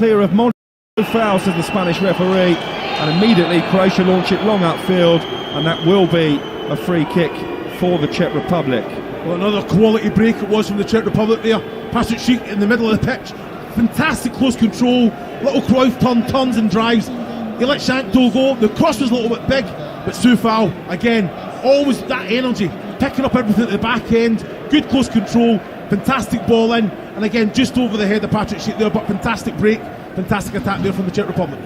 Clear of Modric, foul, says the Spanish referee, and immediately Croatia launch it long upfield, and that will be a free kick for the Czech Republic. Well, another quality break it was from the Czech Republic there. Patrick Schick in the middle of the pitch, fantastic close control, little Cruyff turns and drives. He let Shankdol go. The cross was a little bit big, but Soufal again, always that energy, picking up everything at the back end, good close control, fantastic ball in, and again just over the head of Patrick Schick there, but fantastic break, fantastic attack there from the Czech Republic.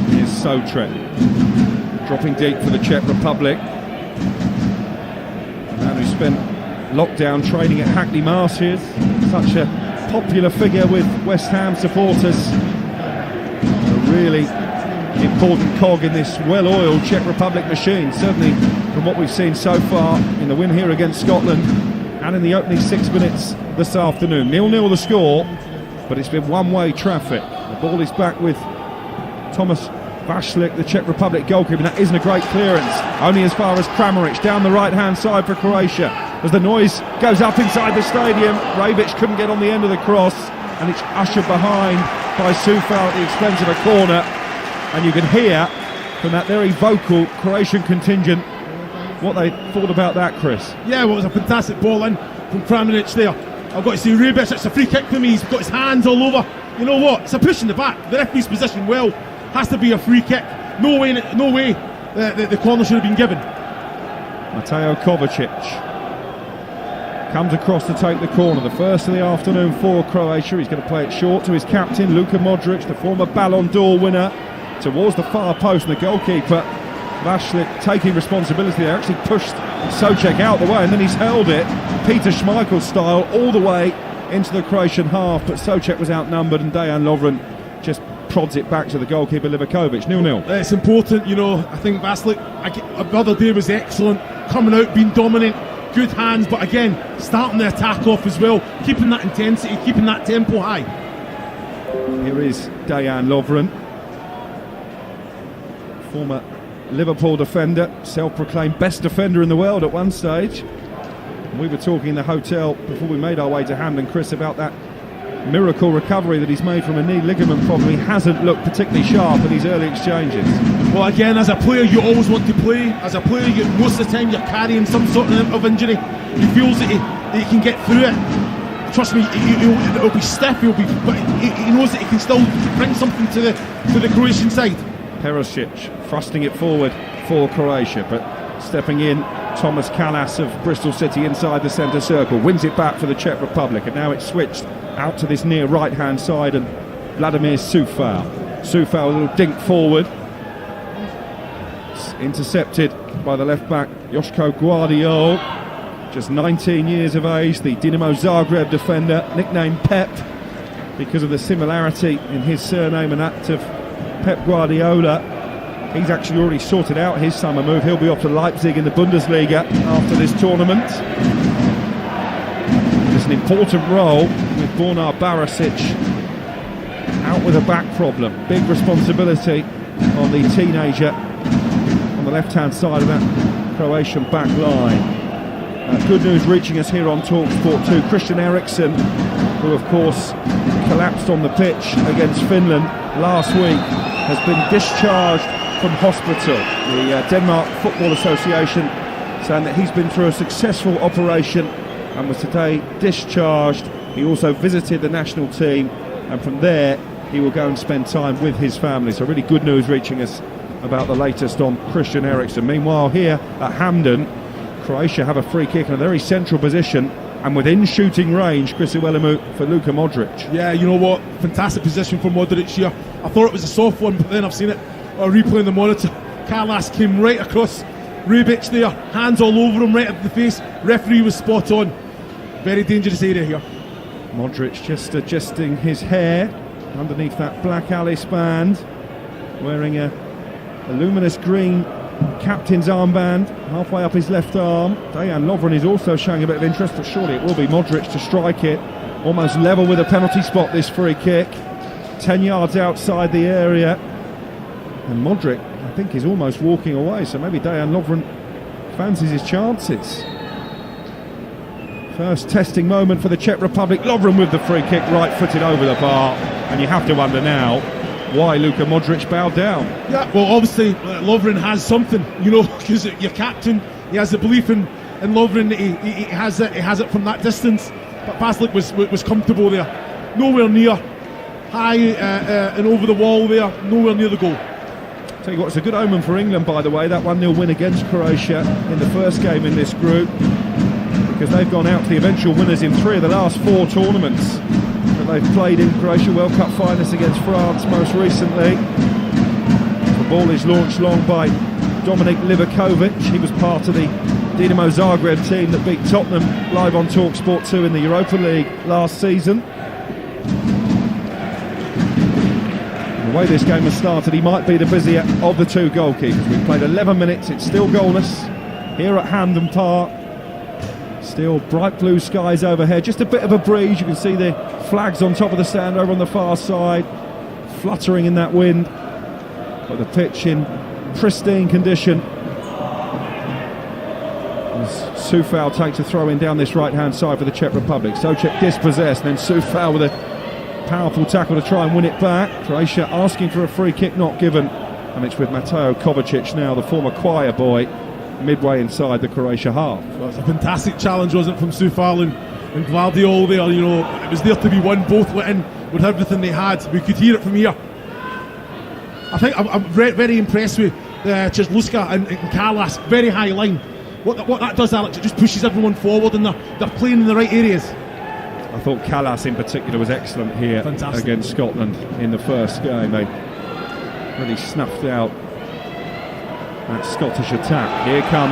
Here's Souček dropping deep for the Czech Republic. A man who spent lockdown training at Hackney Marshes, such a popular figure with West Ham supporters. A really important cog in this well-oiled Czech Republic machine, certainly from what we've seen so far in the win here against Scotland and in the opening 6 minutes this afternoon. 0-0 the score, but it's been one-way traffic. The ball is back with Thomas Vašlik, the Czech Republic goalkeeper, and that isn't a great clearance, only as far as Kramaric down the right-hand side for Croatia. As the noise goes up inside the stadium, Rebic couldn't get on the end of the cross, and it's ushered behind by Soufal at the expense of a corner. And you can hear from that very vocal Croatian contingent what they thought about that, Chris. Yeah, well, it was a fantastic ball in from Kramaric there. I've got to say, Rebic, it's a free kick for me. He's got his hands all over. You know what? It's a push in the back. The referee's position well. Has to be a free kick. No way the corner should have been given. Mateo Kovacic comes across to take the corner. The first of the afternoon for Croatia. He's going to play it short to his captain, Luka Modric, the former Ballon d'Or winner, towards the far post, and the goalkeeper Vašlik taking responsibility there, actually pushed Souček out the way, and then he's held it Peter Schmeichel style all the way into the Croatian half, but Souček was outnumbered and Dejan Lovren just prods it back to the goalkeeper Livakovic. 0-0. It's important, you know. I think Vašlik the other day was excellent, coming out, being dominant, good hands, but again starting the attack off as well, keeping that intensity, keeping that tempo high. Here is Dejan Lovren, former Liverpool defender, self-proclaimed best defender in the world at one stage. We were talking in the hotel before we made our way to Hampden, Chris, about that miracle recovery that he's made from a knee ligament problem. He hasn't looked particularly sharp in his early exchanges. Well, again, as a player you always want to play. As a player, most of the time you're carrying some sort of injury. He feels that he can get through it. Trust me, it'll be stiff, but he knows that he can still bring something to the Croatian side. Perisic thrusting it forward for Croatia, but stepping in, Thomas Kalas of Bristol City inside the centre circle, wins it back for the Czech Republic, and now it's switched out to this near right-hand side, and Vladimir Soufal. Soufal, a little dink forward. It's intercepted by the left-back, Joško Guardiol, just 19 years of age, the Dinamo Zagreb defender, nicknamed Pep, because of the similarity in his surname and that of Pep Guardiola. He's actually already sorted out his summer move. He'll be off to Leipzig in the Bundesliga after this tournament. It's an important role with Borna Barisic out with a back problem. Big responsibility on the teenager on the left-hand side of that Croatian back line. Good news reaching us here on TalkSport 2. Christian Eriksen, who of course collapsed on the pitch against Finland last week, has been discharged from hospital. The Denmark Football Association saying that he's been through a successful operation and was today discharged. He also visited the national team, and from there he will go and spend time with his family. So really good news reaching us about the latest on Christian Eriksen. Meanwhile, here at Hampden, Croatia have a free kick in a very central position and within shooting range, Chris Iwelumo, for Luka Modric. Yeah, you know what, fantastic position for Modric here. I thought it was a soft one, but then I've seen it replay on the monitor. Kalas came right across Rebic there, hands all over him, right at the face. Referee was spot on. Very dangerous area here. Modric just adjusting his hair underneath that black Alice band, wearing a luminous green captain's armband halfway up his left arm. Dejan Lovren is also showing a bit of interest, but surely it will be Modric to strike it. Almost level with a penalty spot, this free kick. 10 yards outside the area. And Modric, I think, is almost walking away, so maybe Dejan Lovren fancies his chances. First testing moment for the Czech Republic. Lovren with the free kick, right-footed over the bar. And you have to wonder now why Luka Modric bowed down. Yeah, well, obviously, Lovren has something, because your captain, he has the belief in Lovren that he has it from that distance. But Paslic was comfortable there. Nowhere near high and over the wall there, nowhere near the goal. Tell you what, it's a good omen for England, by the way, that 1-0 win against Croatia in the first game in this group, because they've gone out to the eventual winners in 3 of the last 4 tournaments that they've played in. Croatia World Cup finalists against France most recently. The ball is launched long by Dominik Livakovic. He was part of the Dinamo Zagreb team that beat Tottenham live on TalkSport 2 in the Europa League last season. The way this game has started, he might be the busier of the 2 goalkeepers. We've played 11 minutes, it's still goalless here at Hampden Park. Still bright blue skies overhead, just a bit of a breeze. You can see the flags on top of the stand over on the far side, fluttering in that wind. But the pitch in pristine condition. As Soufal takes a throw in down this right-hand side for the Czech Republic. Souček dispossessed, and then Soufal with a powerful tackle to try and win it back. Croatia asking for a free kick, not given, and it's with Mateo Kovacic now, the former choir boy, midway inside the Croatia half. Well, it's a fantastic challenge, wasn't it, from Soufal and Gvardiol there. It was there to be won. Both went in with everything they had. We could hear it from here. I think I'm very impressed with Czechluska and Kalas. Very high line. What that does, Alex, it just pushes everyone forward, and they're playing in the right areas. I thought Kalas in particular was excellent here against Scotland in the first game. They really snuffed out that Scottish attack. Here come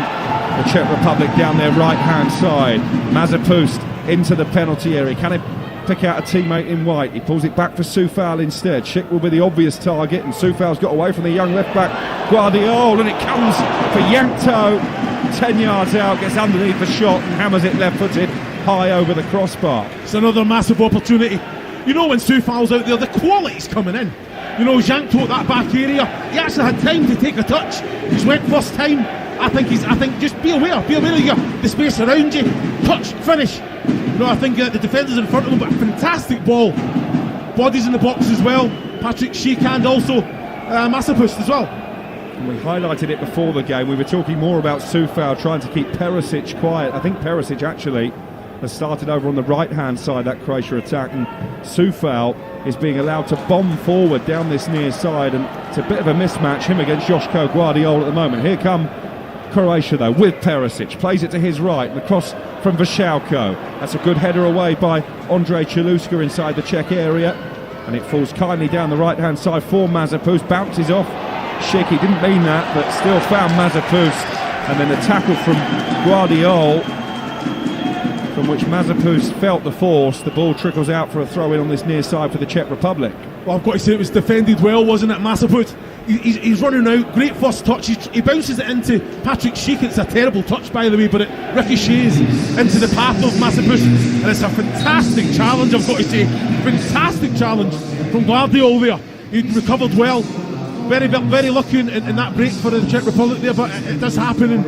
the Czech Republic down their right-hand side. Mazepust into the penalty area. Can he pick out a teammate in white? He pulls it back for Soufal instead. Schick will be the obvious target, and Soufal's got away from the young left-back Gvardiol, and it comes for Yankto. 10 yards out, gets underneath the shot and hammers it left-footed high over the crossbar. It's another massive opportunity. When Soufal's out there, the quality's coming in. Yankto at that back area, he actually had time to take a touch. He's went first time. I think just be aware of the space around you. Touch, finish. I think the defenders in front of him, but a fantastic ball. Bodies in the box as well. Patrick Schick and also Mazepust as well. We highlighted it before the game. We were talking more about Soufal trying to keep Perisic quiet. I think Perisic actually has started over on the right-hand side, that Croatia attack, and Soufal is being allowed to bomb forward down this near side, and it's a bit of a mismatch, him against Joško Gvardiol at the moment. Here come Croatia though, with Perisic, plays it to his right, the cross from Vašáľko. That's a good header away by Ondrej Čeluska inside the Czech area, and it falls kindly down the right-hand side for Mazepust, bounces off Schick. He didn't mean that, but still found Mazepust, and then the tackle from Gvardiol, from which Mazepust felt the force. The ball trickles out for a throw-in on this near side for the Czech Republic. Well, I've got to say it was defended well, wasn't it, Mazepust? He's running out, great first touch, he bounces it into Patrick Schick. It's a terrible touch, by the way, but it ricochets into the path of Mazepust, and it's a fantastic challenge, I've got to say. Fantastic challenge from Gvardiol there. He recovered well. Very lucky in that break for the Czech Republic there, but it does happen, and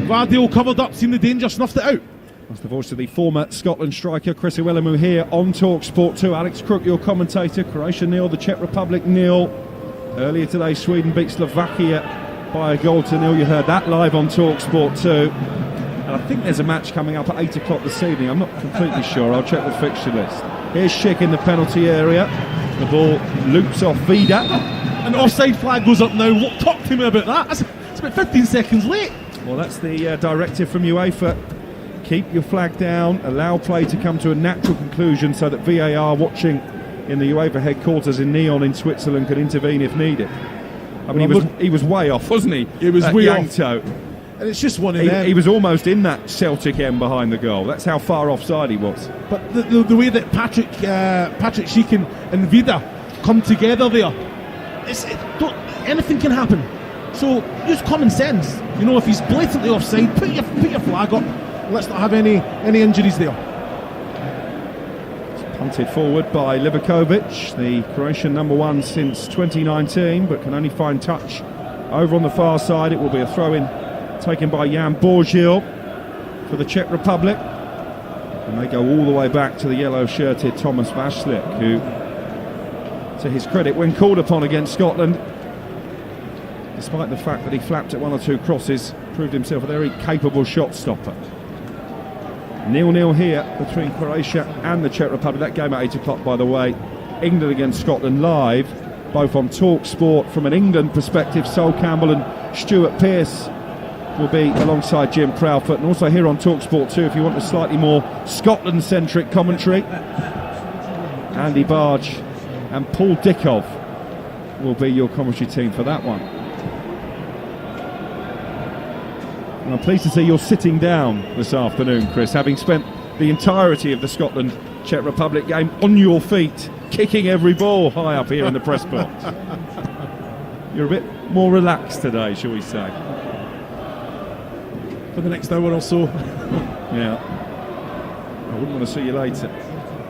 Gvardiol covered up, seen the danger, snuffed it out. That's the voice of the former Scotland striker Chris Iwelumo here on TalkSport 2. Alex Crook, your commentator. Croatia 0, the Czech Republic 0. Earlier today, Sweden beat Slovakia by 1-0. You heard that live on TalkSport 2. And I think there's a match coming up at 8 o'clock this evening. I'm not completely sure. I'll check the fixture list. Here's Schick in the penalty area. The ball loops off Vida. An offside flag goes up now. Talk to me about that. It's about 15 seconds late. Well, that's the directive from UEFA. Keep your flag down, allow play to come to a natural conclusion so that VAR watching in the UEFA headquarters in Nyon in Switzerland could intervene if needed. I mean, he was way off, wasn't he? He was way Yankto. off. And it's just one of them. He was almost in that Celtic end behind the goal. That's how far offside he was. But the way that Patrick Schick and Vida come together there, anything can happen. So use common sense. If he's blatantly offside, put your flag up. Let's not have any injuries there. It's punted forward by Livakovic, the Croatian #1 since 2019, but can only find touch over on the far side. It will be a throw-in taken by Jan Borzil for the Czech Republic, and they go all the way back to the yellow-shirted Thomas Vašlič, who to his credit, when called upon against Scotland, despite the fact that he flapped at one or two crosses, proved himself a very capable shot stopper. 0-0 here between Croatia and the Czech Republic. That game at 8 o'clock, by the way. England against Scotland live, both on Talk Sport. From an England perspective, Sol Campbell and Stuart Pearce will be alongside Jim Proudfoot, and also here on Talk Sport 2, if you want a slightly more Scotland-centric commentary, Andy Barge and Paul Dickov will be your commentary team for that one. And I'm pleased to see you're sitting down this afternoon, Chris, having spent the entirety of the Scotland-Czech Republic game on your feet, kicking every ball high up here in the press box. You're a bit more relaxed today, shall we say? For the next hour or so. Yeah. I wouldn't want to see you later.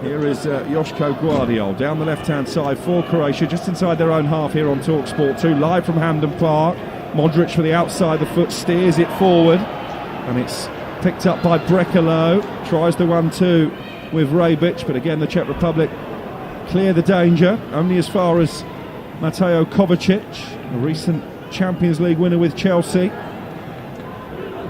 Here is Joško Guardiol down the left-hand side for Croatia, just inside their own half here on Talk Sport 2, live from Hampden Park. Modric for the outside, the foot steers it forward, and it's picked up by Brekalo. Tries the 1-2 with Rebic, but again the Czech Republic clear the danger, only as far as Mateo Kovacic, a recent Champions League winner with Chelsea.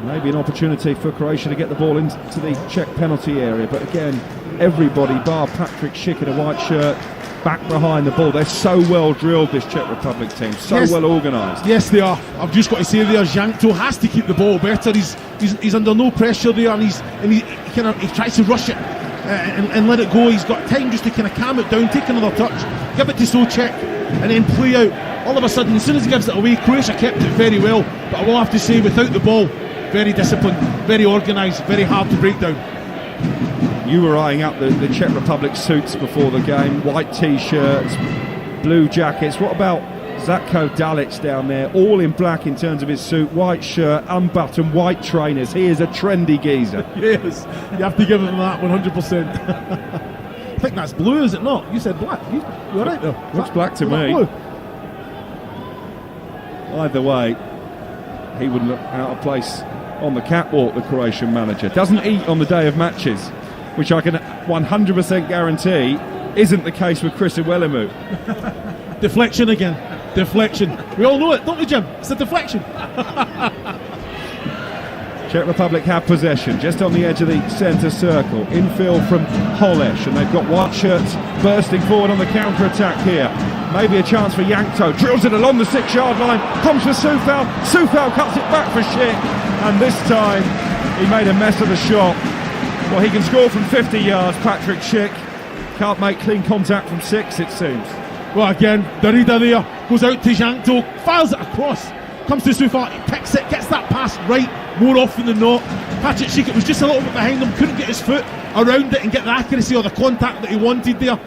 Maybe an opportunity for Croatia to get the ball into the Czech penalty area, but again, everybody bar Patrick Schick in a white shirt back behind the ball. They're so well drilled, this Czech Republic team, so well organised. Yes, they are. I've just got to say there, Jankto has to keep the ball better. He's under no pressure there, and he tries to rush it and let it go. He's got time just to kind of calm it down, take another touch, give it to Souček, and then play out. All of a sudden, as soon as he gives it away, Croatia kept it very well. But I will have to say, without the ball, very disciplined, very organised, very hard to break down. You were eyeing up the Czech Republic suits before the game, white t-shirts, blue jackets. What about Zatko Dalic down there, all in black in terms of his suit, white shirt, unbuttoned, white trainers. He is a trendy geezer. Yes, you have to give him that 100%. I think that's blue, is it not? You said black. You're right there. Looks black to me. Blue? Either way, he wouldn't look out of place on the catwalk, the Croatian manager. Doesn't eat on the day of matches, which I can 100% guarantee isn't the case with Chris Iwelumo. Deflection again. Deflection. We all know it, don't we, Jim? It's a deflection. Czech Republic have possession just on the edge of the centre circle. Infield from Holeš, and they've got white shirts bursting forward on the counter-attack here. Maybe a chance for Jankto. Drills it along the 6-yard line. Comes for Soufal. Soufal cuts it back for Schick. And this time he made a mess of the shot. Well, he can score from 50 yards, Patrick Schick. Can't make clean contact from 6, it seems. Well, again, Derrida there goes out to Jankto, fires it across, comes to Soufal, he picks it, gets that pass right more often than not. Patrick Schick was just a little bit behind him, couldn't get his foot around it and get the accuracy or the contact that he wanted there.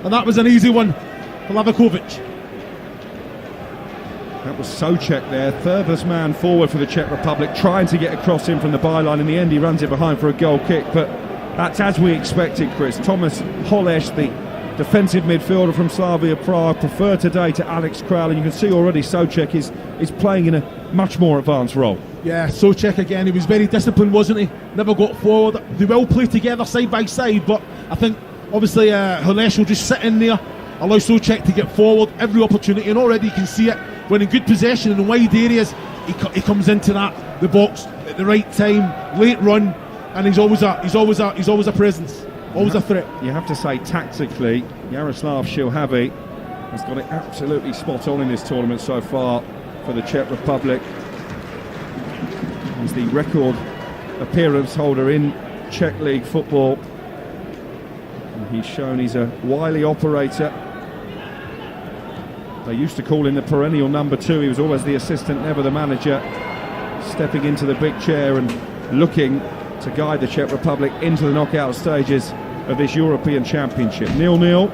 And that was an easy one for Livakovic. That was Souček there, furthest man forward for the Czech Republic, trying to get across him from the byline. In the end, he runs it behind for a goal kick, but that's as we expected, Chris. Tomáš Holeš, the defensive midfielder from Slavia Prague, preferred today to Alex Kral, and you can see already Souček is playing in a much more advanced role. Yeah, Souček again, he was very disciplined, wasn't he? Never got forward. They will play together side by side, but I think obviously Holeš will just sit in there, allow Souček to get forward every opportunity, and already you can see it when in good possession in wide areas, he comes into the box at the right time, late run, and he's always a presence, always a threat. You have to say, tactically, Jaroslav Šilhavý has got it absolutely spot on in this tournament so far for the Czech Republic. He's the record appearance holder in Czech League football, and he's shown he's a wily operator. They used to call him the perennial number 2. He was always the assistant, never the manager, stepping into the big chair and looking to guide the Czech Republic into the knockout stages of this European Championship. 0-0.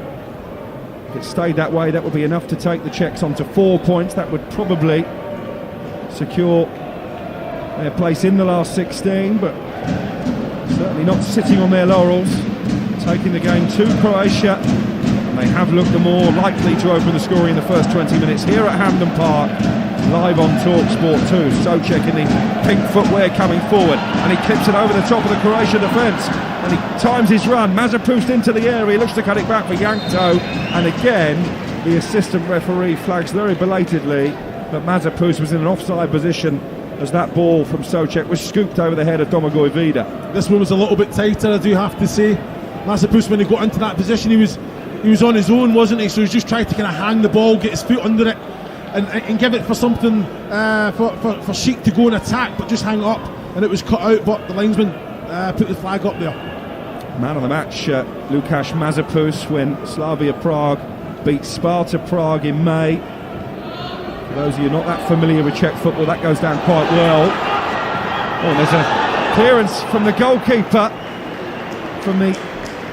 If it stayed that way, that would be enough to take the Czechs on to 4 points. That would probably secure their place in the last 16, but certainly not sitting on their laurels, taking the game to Croatia. They have looked the more likely to open the scoring in the first 20 minutes here at Hampden Park, live on Talk Sport 2. Souček in the pink footwear coming forward, and he clips it over the top of the Croatian defence, and he times his run. Mazepust into the area, he looks to cut it back for Jankto, and again the assistant referee flags very belatedly that Mazepus was in an offside position as that ball from Souček was scooped over the head of Domagoj Vida. This one was a little bit tighter, I do have to say. Mazepus, when he got into that position, he was on his own, wasn't he? So he was just trying to kind of hang the ball, get his foot under it, and give it for something for Sheik to go and attack, but just hang up, and it was cut out. But the linesman put the flag up there. Man of the match, Lukáš Mazepus, when Slavia Prague beat Sparta Prague in May. For those of you not that familiar with Czech football, that goes down quite well. Oh, and there's a clearance from the goalkeeper, from the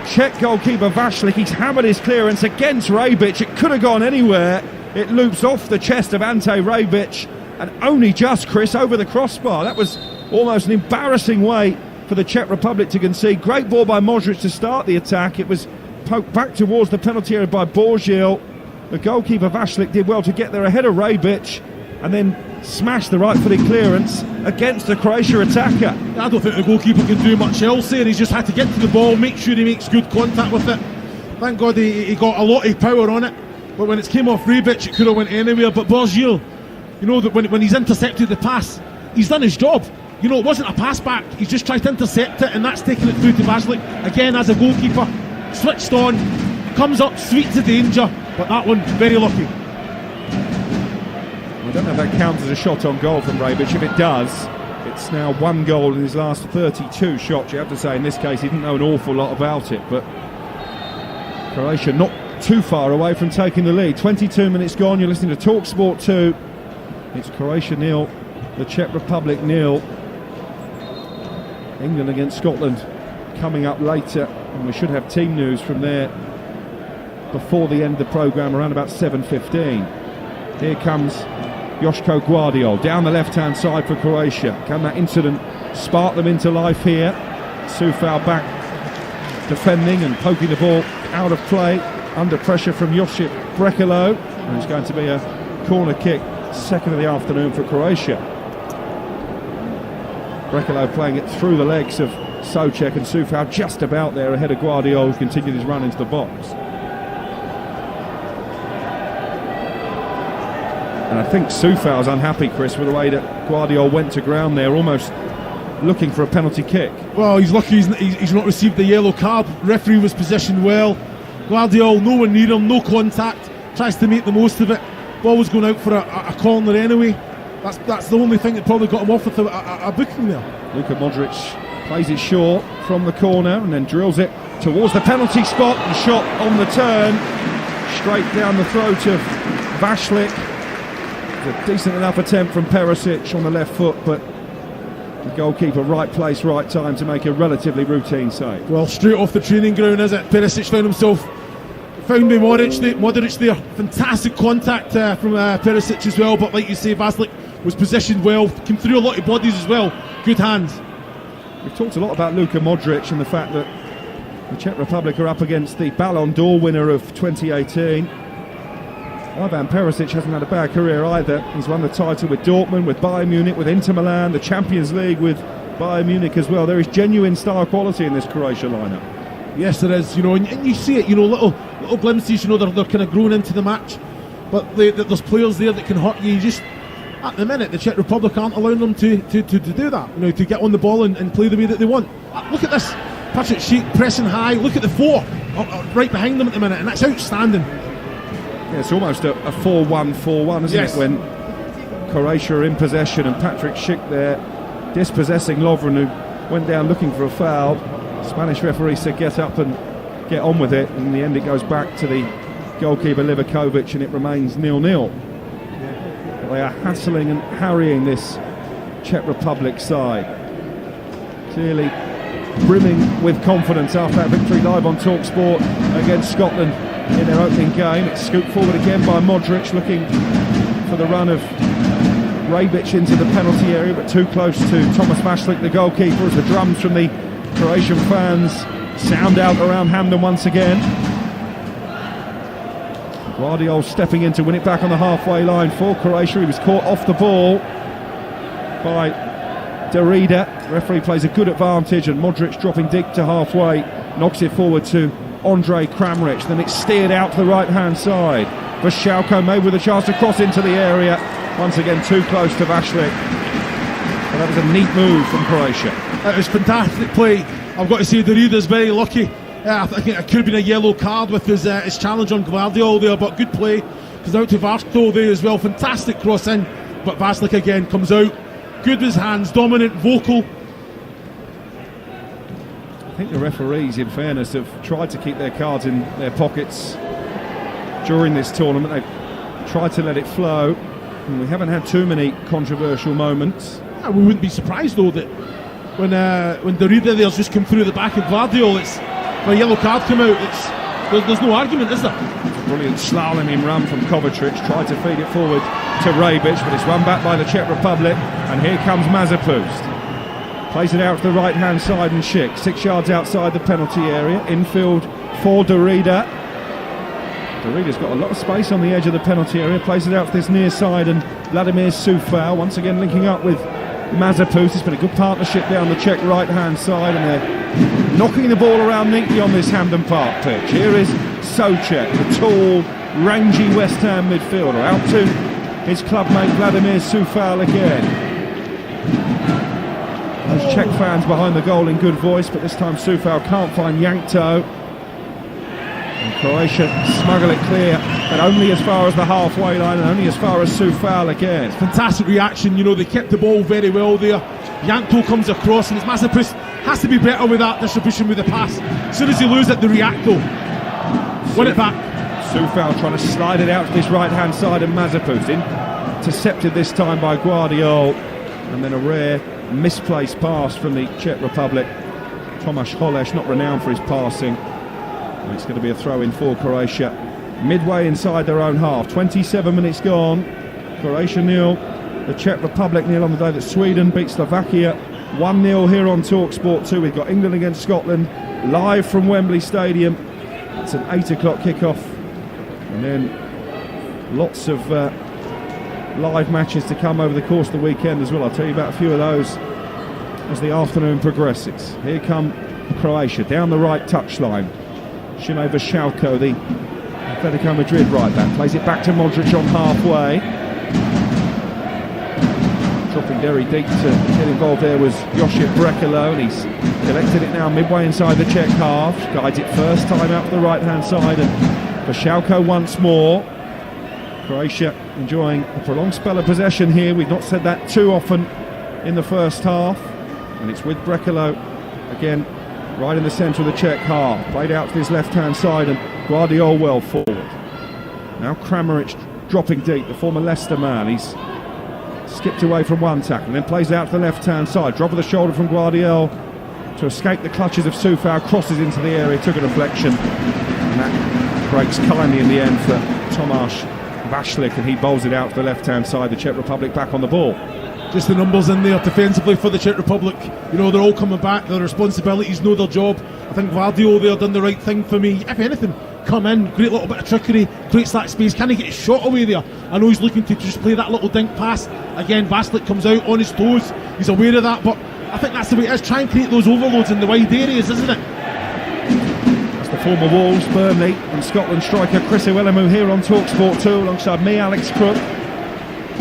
Czech goalkeeper Vašlik. He's hammered his clearance against Rebic. It could have gone anywhere. It loops off the chest of Ante Rebic and only just, Chris, over the crossbar. That was almost an embarrassing way for the Czech Republic to concede. Great ball by Modric to start the attack. It was poked back towards the penalty area by Borzil. The goalkeeper Vašlik did well to get there ahead of Rebic and then smash the right-footed clearance against the Croatia attacker. I don't think the goalkeeper can do much else there. He's just had to get to the ball, make sure he makes good contact with it. Thank God he got a lot of power on it, but when it came off Rebic it could have went anywhere. But Borzil, you know, that when he's intercepted the pass, he's done his job. You know, it wasn't a pass back, he's just tried to intercept it, and that's taken it through to Vašlik. Again, as a goalkeeper, switched on, comes up, sweet to danger, but that one, very lucky. I don't know if that counts as a shot on goal from Rebic. If it does, it's now one goal in his last 32 shots. You have to say, in this case, he didn't know an awful lot about it, but Croatia not too far away from taking the lead. 22 minutes gone, you're listening to TalkSport 2. It's Croatia 0, the Czech Republic 0. England against Scotland coming up later, and we should have team news from there before the end of the programme around about 7:15. Here comes Joško Guardiol down the left-hand side for Croatia. Can that incident spark them into life here? Sufal back defending and poking the ball out of play under pressure from Josip Brekalo, and it's going to be a corner kick, second of the afternoon for Croatia. Brekalo playing it through the legs of Souček, and Sufal just about there ahead of Guardiol, who continued his run into the box. And I think Sufal's unhappy, Chris, with the way that Guardiol went to ground there, almost looking for a penalty kick. Well, he's lucky he's not received the yellow card. Referee was positioned well. Guardiol, no one near him, no contact, tries to make the most of it. Ball was going out for a corner anyway. That's the only thing that probably got him off with a booking there. Luka Modric plays it short from the corner and then drills it towards the penalty spot, and shot on the turn straight down the throat of Vašlik. A decent enough attempt from Perisic on the left foot, but the goalkeeper right place, right time to make a relatively routine save. Well, straight off the training ground, is it? Perisic found by Modric there. Fantastic contact from Perisic as well, but like you say, Vašlik was positioned well, came through a lot of bodies as well. Good hands. We've talked a lot about Luka Modric and the fact that the Czech Republic are up against the Ballon d'Or winner of 2018. Ivan Perisic hasn't had a bad career either. He's won the title with Dortmund, with Bayern Munich, with Inter Milan, the Champions League with Bayern Munich as well. There is genuine star quality in this Croatia lineup. Yes, there is, you know, and you see it, you know, little glimpses, you know, they're kind of growing into the match, but there's players there that can hurt you. Just at the minute, the Czech Republic aren't allowing them to do that, you know, to get on the ball and play the way that they want. Look at this, Patrick Schick pressing high. Look at the four right behind them at the minute, and that's outstanding. Yeah, it's almost a 4-1-4-1, isn't it, when Croatia are in possession and Patrick Schick there dispossessing Lovren, who went down looking for a foul. Spanish referee said get up and get on with it, and in the end it goes back to the goalkeeper Livakovic and it remains 0-0. They are hassling and harrying this Czech Republic side, clearly brimming with confidence after that victory live on TalkSport against Scotland in their opening game. It's scooped forward again by Modric, looking for the run of Rebic into the penalty area, but too close to Thomas Vašlik, the goalkeeper, as the drums from the Croatian fans sound out around Hamden once again. Guardiol stepping in to win it back on the halfway line for Croatia. He was caught off the ball by Derrida. Referee plays a good advantage, and Modric dropping deep to halfway knocks it forward to Andre Kramaric. Then it's steered out to the right hand side. Vaščálko made with a chance to cross into the area. Once again, too close to Vašlik. But that was a neat move from Croatia. It was fantastic play. I've got to say, Derida's very lucky. I think it could have been a yellow card with his challenge on Gvardiol there, but good play. Goes out to Vaško there as well. Fantastic cross in, but Vašlik again comes out. Good with his hands, dominant, vocal. I think the referees, in fairness, have tried to keep their cards in their pockets during this tournament. They've tried to let it flow, and we haven't had too many controversial moments. We wouldn't be surprised though that when Derrida there's just come through the back of Gvardiol, it's when a yellow card come out. There's no argument, is there? It's a brilliant slaloming run from Kovacic. Tried to feed it forward to Rebic, but it's run back by the Czech Republic, and here comes Mazepust. Plays it out to the right-hand side, and Schick, 6 yards outside the penalty area. Infield for Derrida. Derida's got a lot of space on the edge of the penalty area. Plays it out to this near side, and Vladimir Soufal once again linking up with Mazepust. It's been a good partnership there on the Czech right-hand side, and they're knocking the ball around neatly on this Hampden Park pitch. Here is Souček, the tall, rangy West Ham midfielder, out to his clubmate Vladimir Soufal again. Those Czech fans behind the goal in good voice, but this time Soufal can't find Jankto. And Croatia smuggle it clear, but only as far as the halfway line and only as far as Soufal again. Fantastic reaction, they kept the ball very well there. Jankto comes across, and Mazepust has to be better with that distribution with the pass. As soon as he loses it, the react though. Win it back. Soufal trying to slide it out to this right-hand side, and Mazepust intercepted this time by Gvardiol. And then a rare misplaced pass from the Czech Republic. Tomáš Holeš, not renowned for his passing. And it's going to be a throw-in for Croatia. Midway inside their own half. 27 minutes gone. Croatia 0. The Czech Republic 0 on the day that Sweden beat Slovakia. 1-0 here on TalkSport 2. We've got England against Scotland live from Wembley Stadium. It's an 8 o'clock kickoff. And then lots of live matches to come over the course of the weekend as well. I'll tell you about a few of those as the afternoon progresses. Here come Croatia down the right touchline. Šime Vaščálko, the Atletico Madrid right back, plays it back to Modric on halfway. Dropping very deep to get involved there was Josip Brekalo, and he's collected it now midway inside the Czech half. Guides it first time out to the right hand side, and Vaščálko once more. Croatia enjoying a prolonged spell of possession here. We've not said that too often in the first half. And it's with Brekalo again right in the centre of the Czech half. Played out to his left-hand side, and Gvardiol well forward. Now Kramaric dropping deep, the former Leicester man. He's skipped away from one tackle and then plays out to the left-hand side. Drop of the shoulder from Gvardiol to escape the clutches of Soufal. Crosses into the area, took a deflection. And that breaks kindly in the end for Tomáš Vašlik, and he bowls it out to the left-hand side. The Czech Republic back on the ball. Just the numbers in there defensively for the Czech Republic. They're all coming back. Their responsibilities know their job. I think Gvardiol there done the right thing for me. If anything, come in, great little bit of trickery, creates that space. Can he get his shot away there? I know he's looking to just play that little dink pass. Again, Vašlik comes out on his toes. He's aware of that, but I think that's the way it is. Try and create those overloads in the wide areas, isn't it? The former Wolves, Burnley and Scotland striker Chris Iwelumo here on TalkSport 2 alongside me, Alex Crook.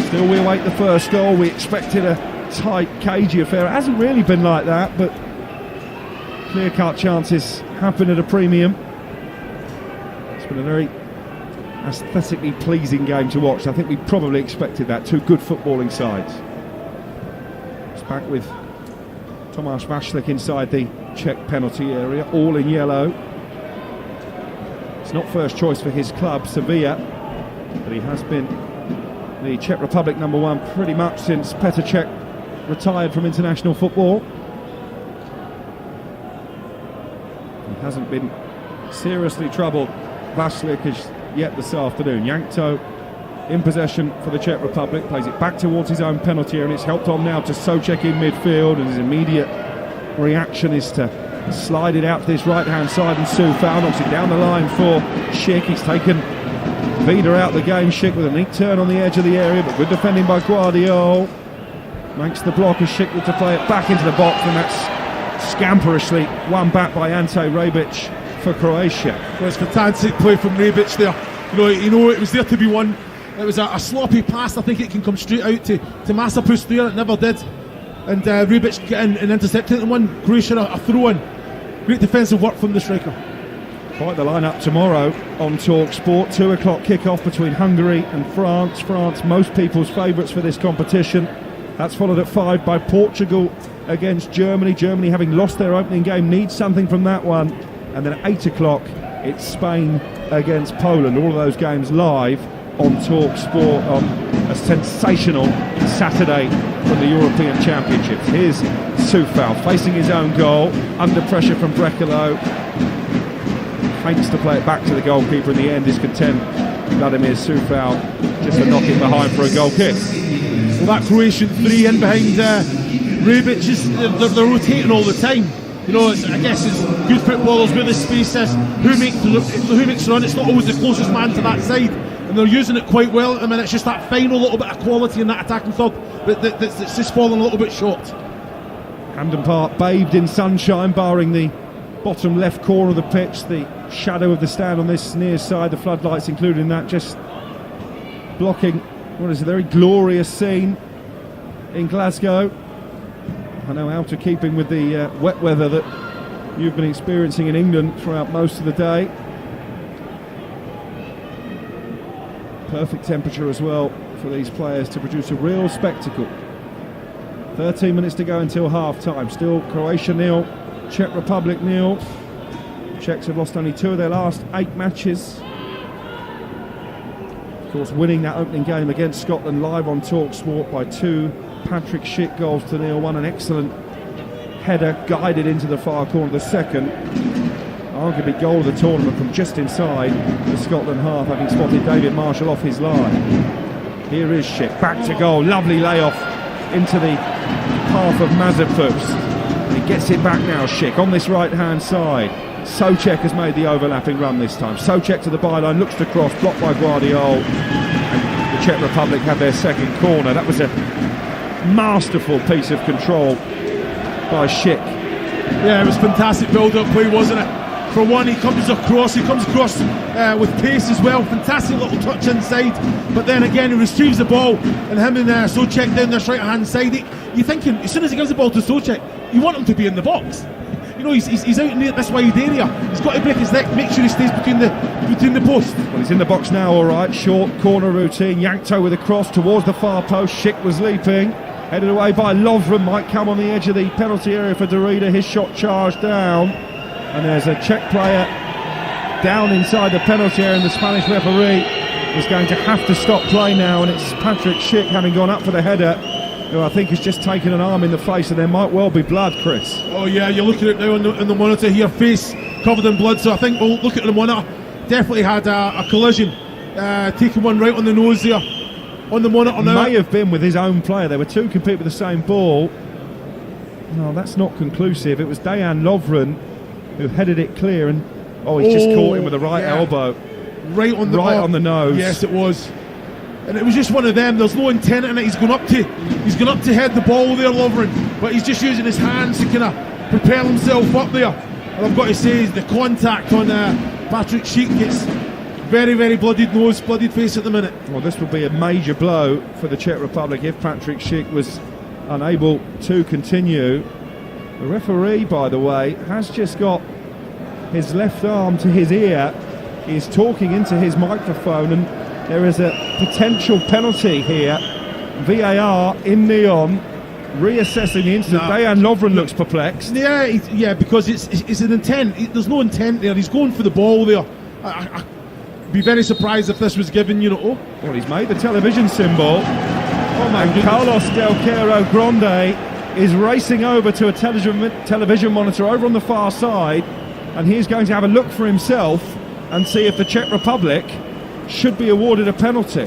Still we await the first goal. We expected a tight, cagey affair. It hasn't really been like that, but clear-cut chances have been at a premium. It's been a very aesthetically pleasing game to watch. I think we probably expected that. Two good footballing sides. It's back with Tomáš Vašlik inside the Czech penalty area, all in yellow. It's not first choice for his club, Sevilla, but he has been the Czech Republic number one pretty much since Petr Cech retired from international football. He hasn't been seriously troubled, Vašlik, as yet this afternoon. Jankto in possession for the Czech Republic, plays it back towards his own penalty area, and it's helped on now to Souček in midfield, and his immediate reaction is to slide it out to this right-hand side, and Soufal knocks it down the line for Schick. He's taken Vida out the game. Schick with a neat turn on the edge of the area, but good defending by Gvardiol. Makes the block as Schick to play it back into the box, and that's scamperously won back by Ante Rebic for Croatia. Well, it's fantastic play from Rebic there. You know, it was there to be won. It was a sloppy pass. I think it can come straight out to Masopust there. It never did. And Rebic getting and intercepting and one. Croatia a throw-in. Great defensive work from the striker. Quite the lineup tomorrow on Talk Sport. 2 o'clock kick-off between Hungary and France. France, most people's favourites for this competition. That's followed at 5 by Portugal against Germany. Germany, having lost their opening game, needs something from that one. And then at 8 o'clock, it's Spain against Poland. All of those games live on Talk Sport on a sensational Saturday from the European Championships. Here's Soufal facing his own goal, under pressure from Brekalo. Feints to play it back to the goalkeeper. In the end is content Vladimir Soufal just to knock it behind for a goal kick. Well, that Croatian 3 in behind Rebic, they're rotating all the time. You know, I guess it's good footballers where the space is. Who makes the run? It's not always the closest man to that side, and they're using it quite well at the minute. It's just that final little bit of quality in that attacking third that's just falling a little bit short. Hampden Park bathed in sunshine, barring the bottom left corner of the pitch, the shadow of the stand on this near side, the floodlights included in that, just blocking what is a very glorious scene in Glasgow. I know, out of keeping with the wet weather that you've been experiencing in England throughout most of the day. Perfect temperature as well for these players to produce a real spectacle. 13 minutes to go until half-time. Still Croatia 0, Czech Republic 0. Czechs have lost only 2 of their last 8 matches. Of course, winning that opening game against Scotland live on Talk Sport by 2 Patrick Schick goals to 0. An excellent header guided into the far corner of the second. Arguably goal of the tournament from just inside the Scotland half, having spotted David Marshall off his line. Here is Schick, back to goal, lovely layoff into the half of Mazepust. He gets it back now, Schick, on this right-hand side. Souček has made the overlapping run this time. Souček to the byline, looks to cross, blocked by Guardiol. And the Czech Republic have their second corner. That was a masterful piece of control by Schick. Yeah, it was fantastic build-up play, wasn't it? For one, he comes across with pace as well. Fantastic little touch inside, but then again he retrieves the ball, and him and Souček down this right-hand side. You're thinking, as soon as he gives the ball to Souček, you want him to be in the box. You know, he's out near this wide area. He's got to break his neck, make sure he stays between the posts. Well, he's in the box now, all right. Short corner routine. Yankto with a cross towards the far post. Schick was leaping, headed away by Lovren. Might come on the edge of the penalty area for Derrida. His shot charged down, and there's a Czech player down inside the penalty area, and the Spanish referee is going to have to stop play now. And it's Patrick Schick, having gone up for the header, who I think has just taken an arm in the face, and there might well be blood, Chris. Oh yeah, you're looking at it now on the monitor here, face covered in blood, so I think we'll look at the monitor. Definitely had a collision, taking one right on the nose there on the monitor now. May have been with his own player. They were 2 compete with the same ball. No, that's not conclusive. It was Dejan Lovren who headed it clear, and he's just caught him with the right elbow. Right on the nose. Yes, it was. And it was just one of them. There's no intent in it. He's gone up to head the ball there, Lovren, but he's just using his hands to kind of propel himself up there. And I've got to say, the contact on Patrick Schick gets very, very bloodied nose, bloodied face at the minute. Well, this would be a major blow for the Czech Republic if Patrick Schick was unable to continue. The referee, by the way, has just got his left arm to his ear. He's talking into his microphone, and there is a potential penalty here. VAR in neon, reassessing the incident. Dejan Lovren looks perplexed. Yeah, because it's an intent. There's no intent there. He's going for the ball there. I'd be very surprised if this was given, Well, he's made the television symbol. Oh my goodness. Carlos Del Quero Grande is racing over to a television monitor over on the far side, and he's going to have a look for himself and see if the Czech Republic should be awarded a penalty.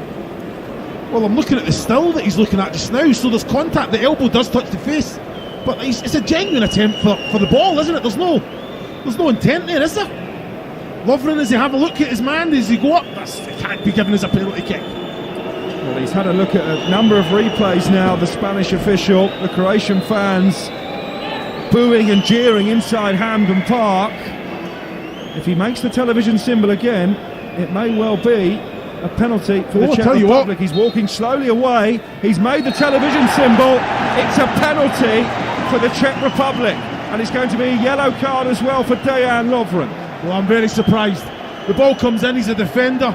Well, I'm looking at the still that he's looking at just now, so there's contact. The elbow does touch the face, but it's a genuine attempt for the ball, isn't it? There's no intent there, is there? Lovren, does he have a look at his man? Does he go up? It can't be given as a penalty kick. Well, he's had a look at a number of replays now, the Spanish official. The Croatian fans booing and jeering inside Hampden Park. If he makes the television symbol again, it may well be a penalty for the Czech tell you Republic. He's walking slowly away. He's made the television symbol. It's a penalty for the Czech Republic, and it's going to be a yellow card as well for Dejan Lovren. Well, I'm very surprised. The ball comes in, he's a defender.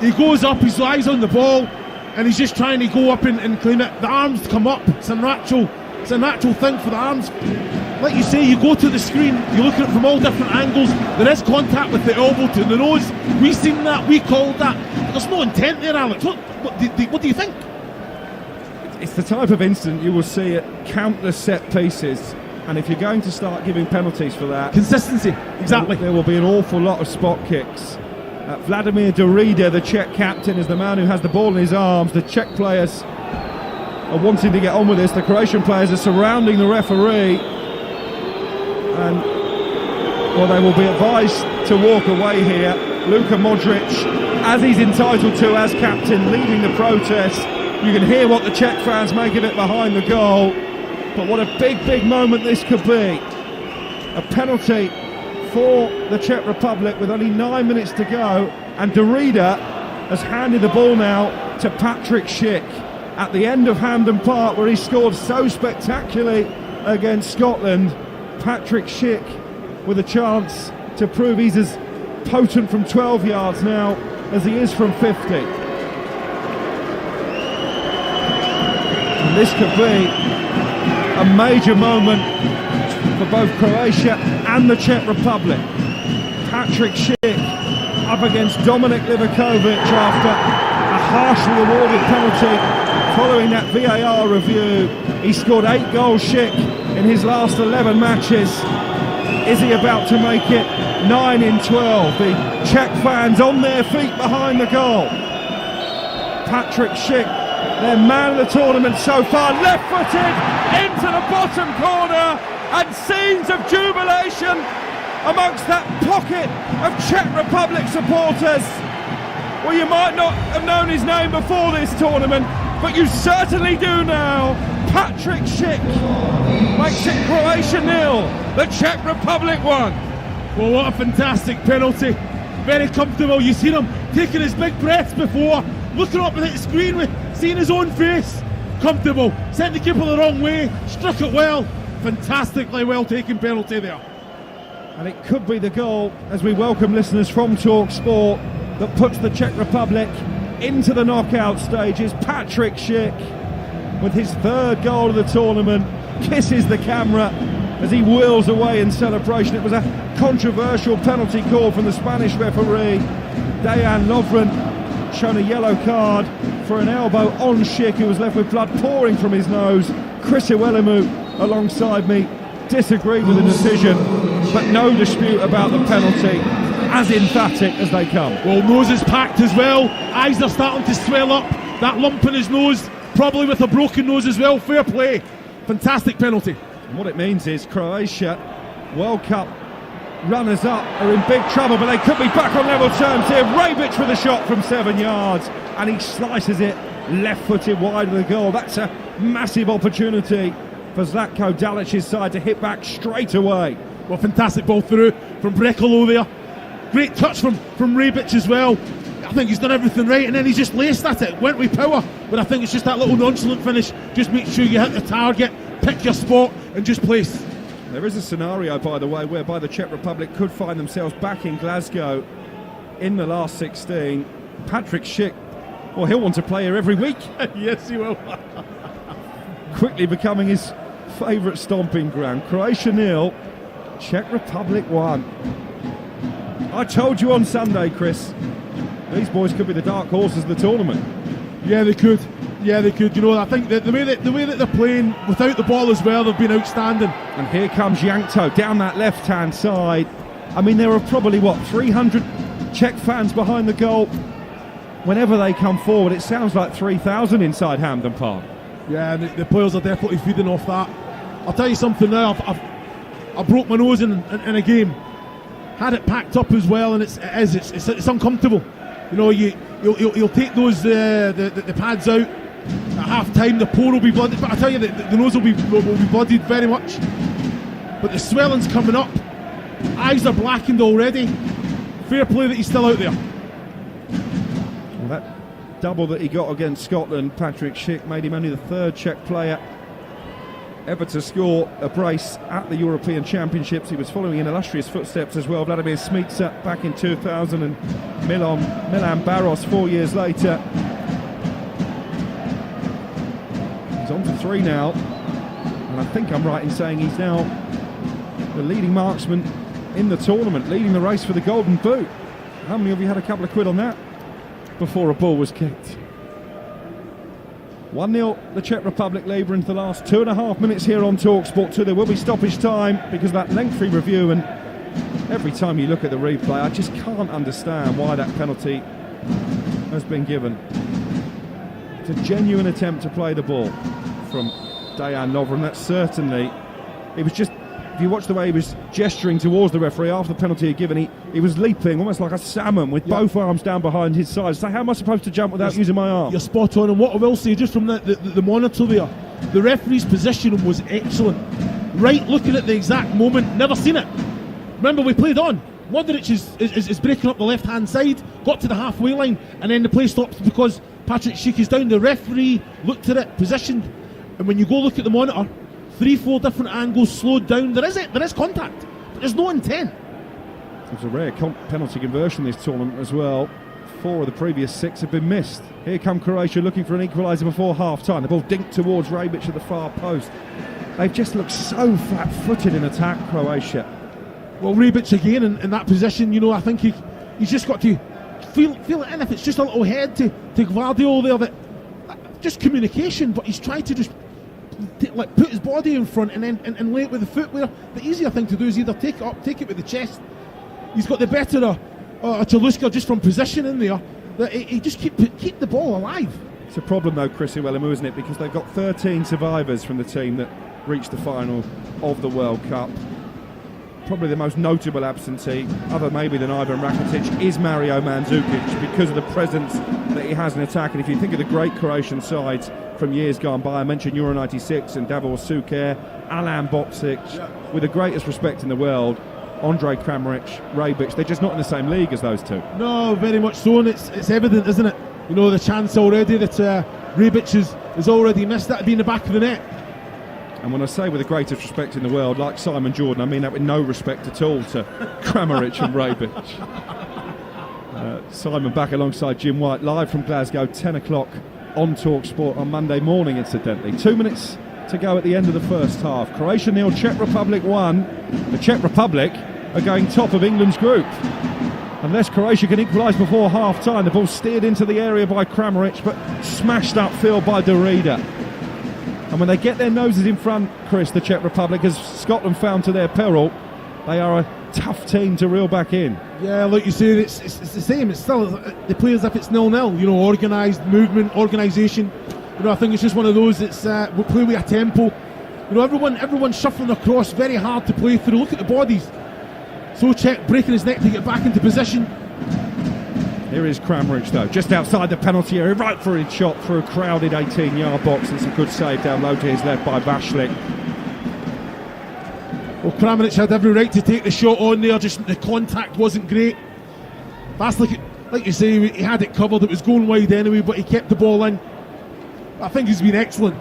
He goes up, his eyes on the ball, and he's just trying to go up and claim it. The arms come up. It's a natural thing for the arms. Like you say, you go to the screen, you look at it from all different angles. There is contact with the elbow to the nose. We've seen that, we called that. There's no intent there, Alex. What do you think? It's the type of incident you will see at countless set pieces, and if you're going to start giving penalties for that, Consistency, exactly. There will be an awful lot of spot kicks. Vladimir Dorida, the Czech captain, is the man who has the ball in his arms. The Czech players are wanting to get on with this. The Croatian players are surrounding the referee, and well, they will be advised to walk away here. Luka Modric, as he's entitled to as captain, leading the protest. You can hear what the Czech fans make of it behind the goal, but what a big moment this could be. A penalty for the Czech Republic with only 9 minutes to go, and Dorida has handed the ball now to Patrick Schick at the end of Hampden Park, where he scored so spectacularly against Scotland. Patrick Schick with a chance to prove he's as potent from 12 yards now as he is from 50. And this could be a major moment for both Croatia and the Czech Republic. Patrick Schick up against Dominik Livakovic after a harshly awarded penalty following that VAR review. He scored 8 goals, Schick, in his last 11 matches. Is he about to make it 9 in 12? The Czech fans on their feet behind the goal. Patrick Schick, their man of the tournament so far, left-footed into the bottom corner, and scenes of jubilation amongst that pocket of Czech Republic supporters. Well, you might not have known his name before this tournament, but you certainly do now. Patrick Schick makes it Croatia 0, the Czech Republic 1. Well, what a fantastic penalty. Very comfortable. You seen him taking his big breaths before, looking up at the screen, with seeing his own face. Comfortable. Sent the keeper the wrong way, struck it well. Fantastically well taken penalty there. And it could be the goal, as we welcome listeners from Talk Sport, that puts the Czech Republic into the knockout stages. Patrick Schick, with his 3rd goal of the tournament, kisses the camera as he wheels away in celebration. It was a controversial penalty call from the Spanish referee. Dejan Lovren shown a yellow card for an elbow on Schick, who was left with blood pouring from his nose. Chris Iwelumo alongside me disagreed with the decision, but no dispute about the penalty, as emphatic as they come. Well, nose is packed as well, eyes are starting to swell up, that lump in his nose, probably with a broken nose as well. Fair play, fantastic penalty. And what it means is Croatia, World Cup runners-up, are in big trouble, but they could be back on level terms here. Rebic with a shot from 7 yards, and he slices it left-footed wide of the goal. That's a massive opportunity for Zlatko Dalic's side to hit back straight away. Well, fantastic ball through from Brekalo there. Great touch from Rebic as well. I think he's done everything right, and then he's just laced at it, went with power. But I think it's just that little nonchalant finish. Just make sure you hit the target, pick your spot, and just place. There is a scenario, by the way, whereby the Czech Republic could find themselves back in Glasgow in the last 16. Patrick Schick, well, he'll want to play here every week. Yes, he will. Quickly becoming his favourite stomping ground. Croatia 0, Czech Republic 1. I told you on Sunday, Chris, these boys could be the dark horses of the tournament. Yeah, they could. Yeah, they could. You know, I think that the way that they're playing without the ball as well, they've been outstanding. And here comes Jankto down that left-hand side. I mean, there are probably, 300 Czech fans behind the goal. Whenever they come forward, it sounds like 3,000 inside Hampden Park. Yeah, and the players are definitely feeding off that. I'll tell you something now. I broke my nose in a game. Had it packed up as well, and it's uncomfortable. You know, you'll take those the pads out at half time. The pore will be blooded, but I tell you, the nose will be blooded very much. But the swelling's coming up. Eyes are blackened already. Fair play that he's still out there. And that double that he got against Scotland, Patrick Schick, made him only the third Czech player ever to score a brace at the European Championships. He was following in illustrious footsteps as well. Vladimir Smica back in 2000 and Milan Baros 4 years later. He's on to 3 now, and I think I'm right in saying he's now the leading marksman in the tournament, leading the race for the Golden Boot. How many of you had a couple of quid on that before a ball was kicked? 1-0 the Czech Republic lead. Into the last 2.5 minutes here on TalkSport 2. There will be stoppage time because of that lengthy review, and every time you look at the replay I just can't understand why that penalty has been given. It's a genuine attempt to play the ball from Dejan Lovren. That's certainly, it was just, if you watch the way he was gesturing towards the referee after the penalty he'd given, he was leaping almost like a salmon with both arms down behind his sides. So how am I supposed to jump without using my arm? You're spot on, and what I will say just from the monitor there, the referee's positioning was excellent. Right, looking at the exact moment, never seen it. Remember, we played on. Modric is breaking up the left-hand side, got to the halfway line, and then the play stops because Patrick Schick is down. The referee looked at it, positioned, and when you go look at the monitor, 3-4 different angles, slowed down. There is contact, but there's no intent. It was a rare penalty conversion this tournament as well. 4 of the previous 6 have been missed. Here come Croatia looking for an equaliser before half-time. The ball dinked towards Rebic at the far post. They've just looked so flat-footed in attack, Croatia. Well, Rebic again in that position, you know, I think he's just got to feel it in. If it's just a little head to Gvardiol there, that just communication, but he's trying to just put his body in front and then and lay it with the foot, where the easier thing to do is either take it up, take it with the chest. He's got the better of Chaluska just from position in there. That he just keep the ball alive. It's a problem though, Chris Iwelumo, isn't it? Because they've got 13 survivors from the team that reached the final of the World Cup. Probably the most notable absentee, other maybe than Ivan Rakitic, is Mario Mandzukic, because of the presence that he has in attack. And if you think of the great Croatian sides from years gone by, I mentioned Euro 96 and Davor Suker, Alan Boksic, with the greatest respect in the world, Andre Kramaric, Rebic, they're just not in the same league as those two. No, very much so, and it's evident, isn't it? You know, the chance already that Rebic has already missed, that would be in the back of the net. And when I say with the greatest respect in the world, like Simon Jordan, I mean that with no respect at all to Kramaric and Rebic. Simon back alongside Jim White, live from Glasgow, 10 o'clock on TalkSport on Monday morning, incidentally. 2 minutes to go at the end of the first half. Croatia 0, Czech Republic 1. The Czech Republic are going top of England's group. Unless Croatia can equalise before half-time. The ball steered into the area by Kramaric, but smashed upfield by Derrida. And when they get their noses in front, Chris, the Czech Republic, as Scotland found to their peril, they are a tough team to reel back in. Yeah, like you say, it's the same. It's still, they play as if it's 0-0, you know, organised movement, organisation. You know, I think it's just one of those, it's we play with a tempo. You know, everyone's shuffling across, very hard to play through. Look at the bodies. So Czech breaking his neck to get back into position. Here is Kramaric though, just outside the penalty area, right for his shot through a crowded 18-yard box. It's a good save down low to his left by Vashlik. Well, Kramaric had every right to take the shot on there, just the contact wasn't great. Vashlik, like you say, he had it covered, it was going wide anyway, but he kept the ball in. I think he's been excellent.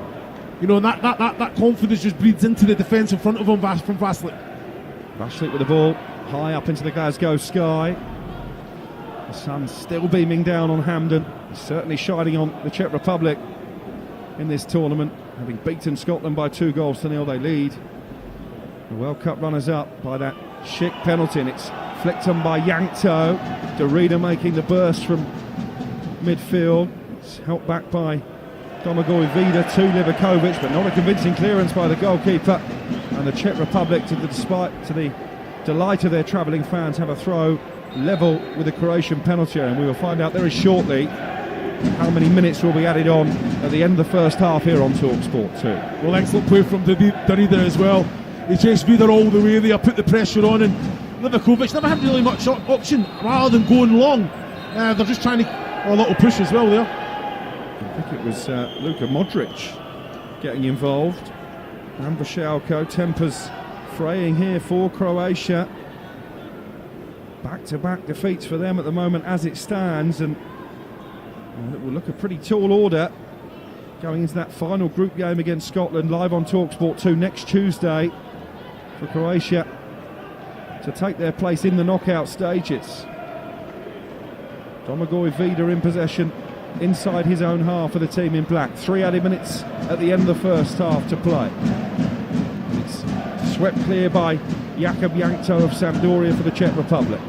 You know, and that confidence just breeds into the defence in front of him from Vashlik. Vashlik with the ball, high up into the Glasgow sky. The sun's still beaming down on Hampden. He's certainly shining on the Czech Republic in this tournament, having beaten Scotland by 2-0. They lead. The World Cup runners-up by that Schick penalty, and it's flicked on by Yankto. Derrida making the burst from midfield. It's helped back by Domagoj Vida to Livakovic, but not a convincing clearance by the goalkeeper. And the Czech Republic, to the delight of their travelling fans, have a throw level with the Croatian penalty, and we will find out very shortly how many minutes will be added on at the end of the first half here on TalkSport 2. Well, excellent play from Derrida as well. He chased Vida all the way there, put the pressure on, and Livakovic never had really much option rather than going long. They're just trying to a little push as well there. I think it was Luka Modric getting involved. And Vashalko, tempers fraying here for Croatia. Back-to-back defeats for them at the moment as it stands, and And it will look a pretty tall order going into that final group game against Scotland, live on TalkSport 2 next Tuesday, for Croatia to take their place in the knockout stages. Domagoj Vida in possession inside his own half of the team in black. 3 added minutes at the end of the first half to play. It's swept clear by Jakub Jankto of Sampdoria for the Czech Republic.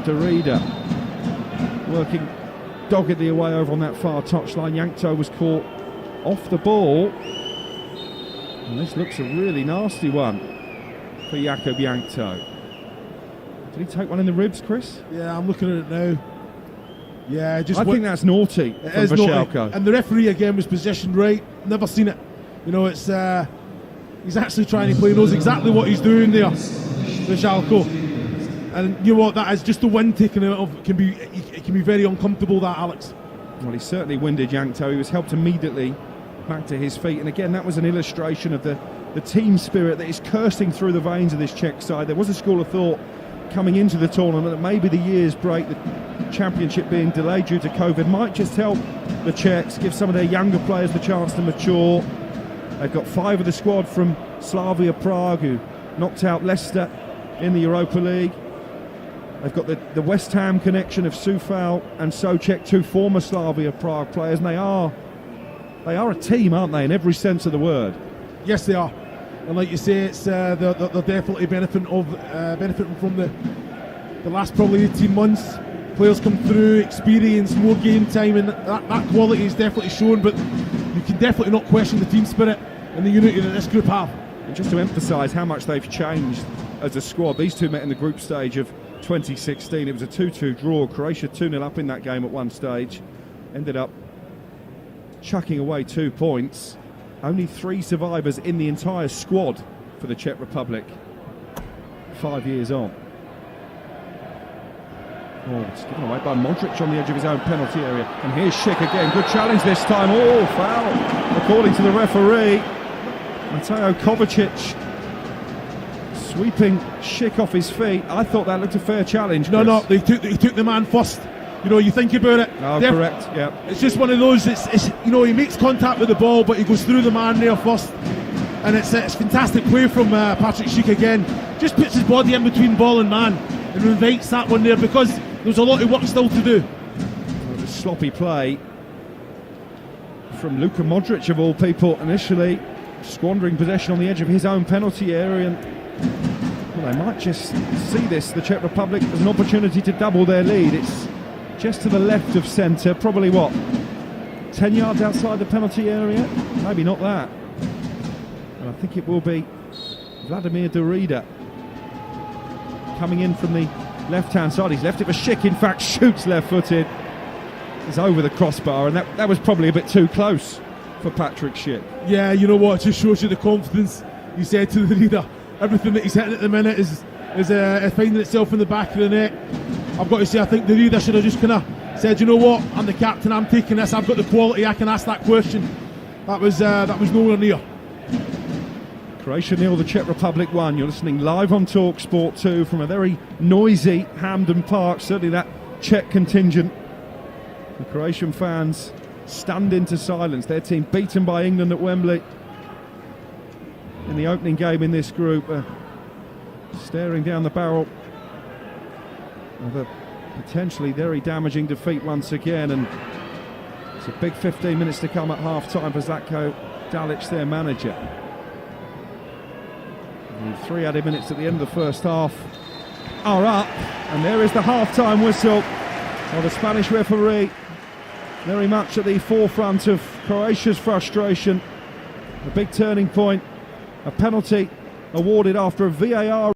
Derrida working doggedly away over on that far touchline. Jankto was caught off the ball, and this looks a really nasty one for Jakub Jankto. Did he take one in the ribs, Chris? Yeah, I'm looking at it now. Yeah, I think that's naughty from Vashelko. And the referee again was positioned right. Never seen it. You know, it's he's actually trying to play. He knows exactly what he's doing there, Vashelko. And you know what? That is just the wind taking it off. It can be very uncomfortable. That, Alex. Well, he certainly winded Jankto. He was helped immediately back to his feet. And again, that was an illustration of the team spirit that is coursing through the veins of this Czech side. There was a school of thought coming into the tournament that maybe the year's break, the championship being delayed due to COVID, might just help the Czechs, give some of their younger players the chance to mature. They've got 5 of the squad from Slavia Prague, who knocked out Leicester in the Europa League. They've got the West Ham connection of Soufal and Souček, 2 former Slavia Prague players, and they are a team, aren't they, in every sense of the word? Yes, they are. And like you say, it's they're definitely benefiting from the last probably 18 months. Players come through, experience, more game time, and that quality is definitely shown. But you can definitely not question the team spirit and the unity that this group have. And just to emphasise how much they've changed as a squad, these two met in the group stage of 2016. It was a 2-2 draw. Croatia 2-0 up in that game at one stage. Ended up chucking away 2 points. Only 3 survivors in the entire squad for the Czech Republic 5 years on. Oh, it's given away by Modric on the edge of his own penalty area. And here's Schick again. Good challenge this time. Oh, foul, according to the referee. Mateo Kovacic sweeping Schick off his feet. I thought that looked a fair challenge. No, he took the man first. You know, you think about it. Oh, correct, yeah. It's just one of those, it's you know, he makes contact with the ball, but he goes through the man there first. And it's fantastic play from Patrick Schick again. Just puts his body in between ball and man and invites that one there, because there's a lot of work still to do. Well, a sloppy play from Luka Modric, of all people, initially squandering possession on the edge of his own penalty area. And well, they might just see this, the Czech Republic, as an opportunity to double their lead. It's just to the left of centre, probably 10 yards outside the penalty area? Maybe not that. And I think it will be Vladimir Derrida coming in from the left-hand side. He's left it for Schick, in fact, shoots left-footed. It's over the crossbar, and that was probably a bit too close for Patrick Schick. Yeah, you know what, it just shows you the confidence. He said to the leader, everything that he's hitting at the minute is finding itself in the back of the net. I've got to say, I think the leader should have just kind of said, you know what, I'm the captain, I'm taking this, I've got the quality, I can ask that question. That was nowhere near. Croatia 0, the Czech Republic 1. You're listening live on TalkSport 2 from a very noisy Hampden Park. Certainly that Czech contingent. The Croatian fans stunned into silence. Their team beaten by England at Wembley in the opening game in this group. Staring down the barrel of a potentially very damaging defeat once again, and it's a big 15 minutes to come at half-time for Zlatko Dalic, their manager. And 3 added minutes at the end of the first half are up, and there is the half-time whistle. Well, the Spanish referee very much at the forefront of Croatia's frustration. A big turning point, a penalty awarded after a VAR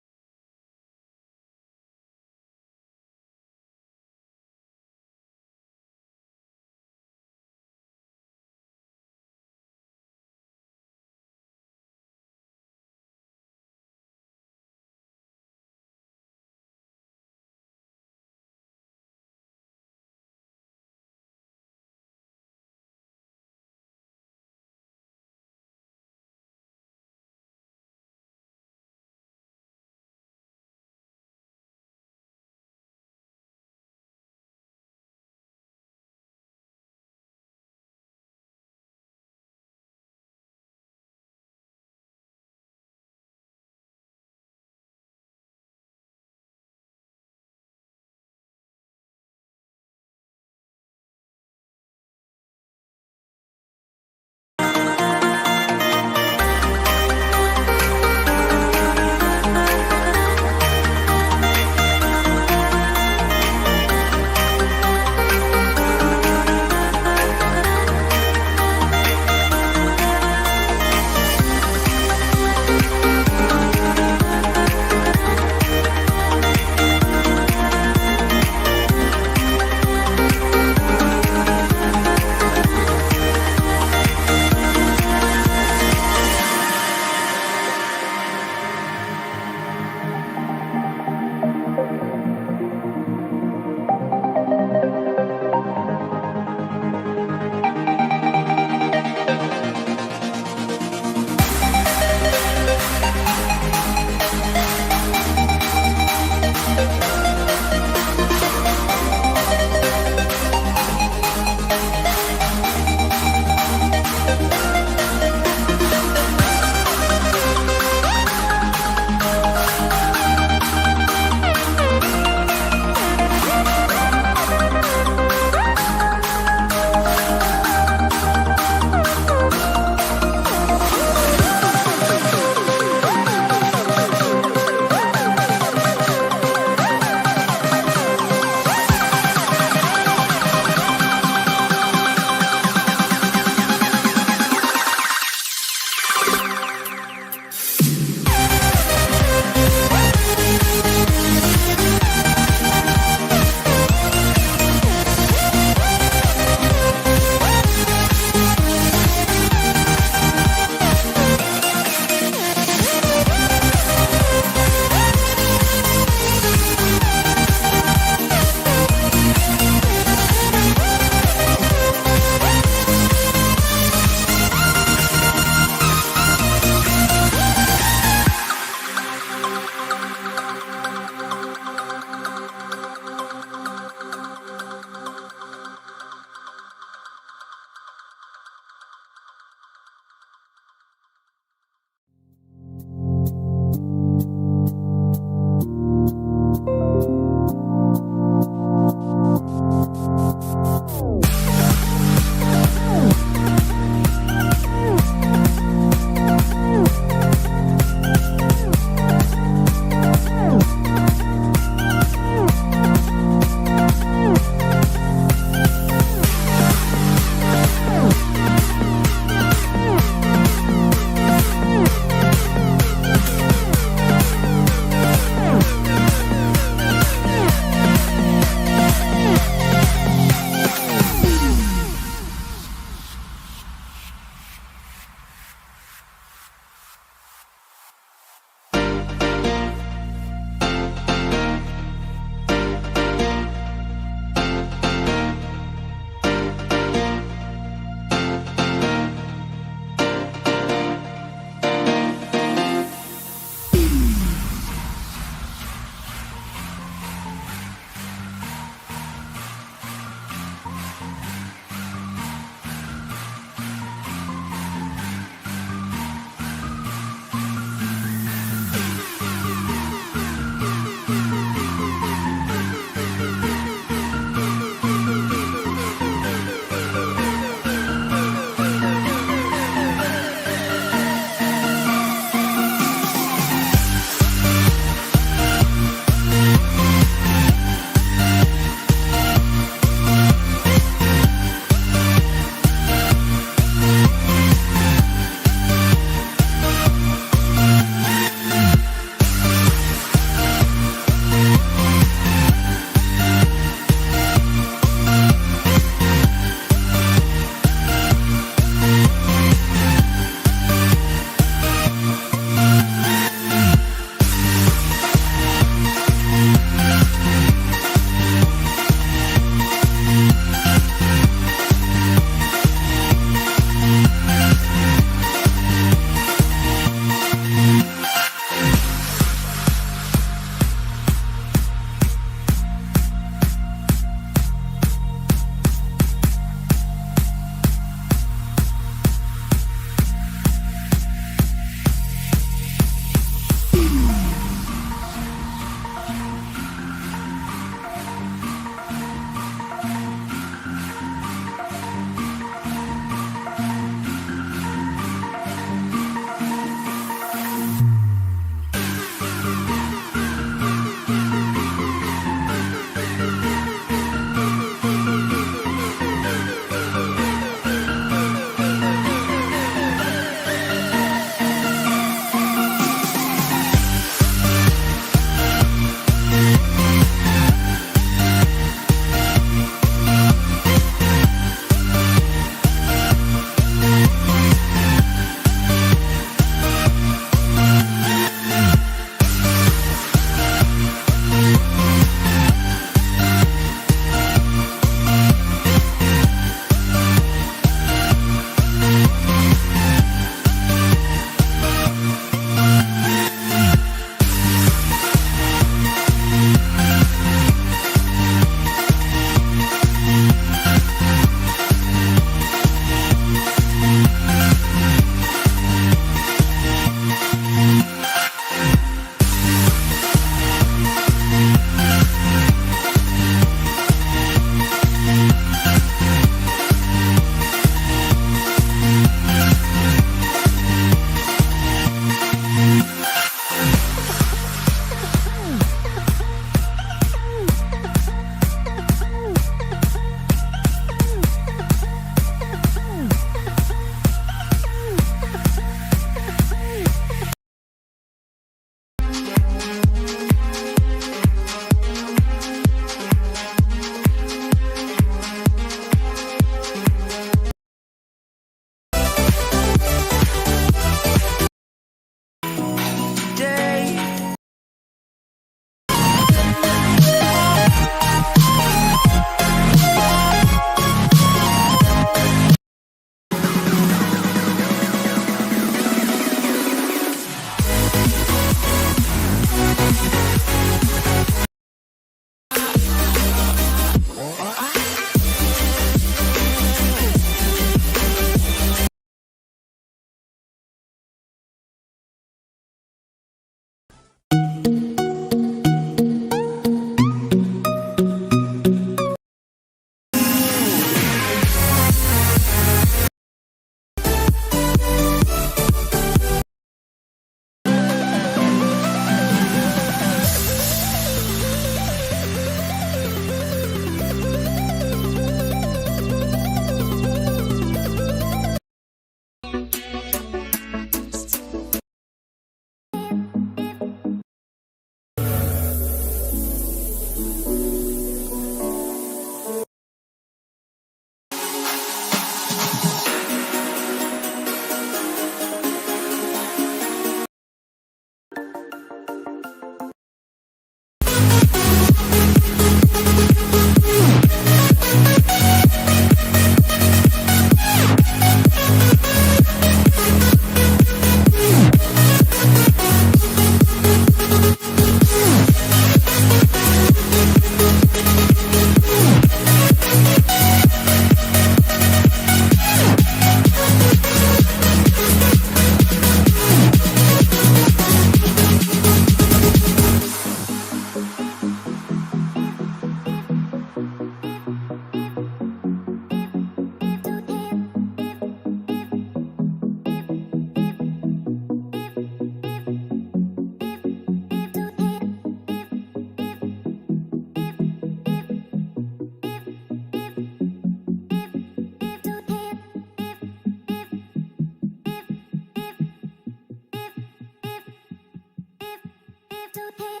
have to pay.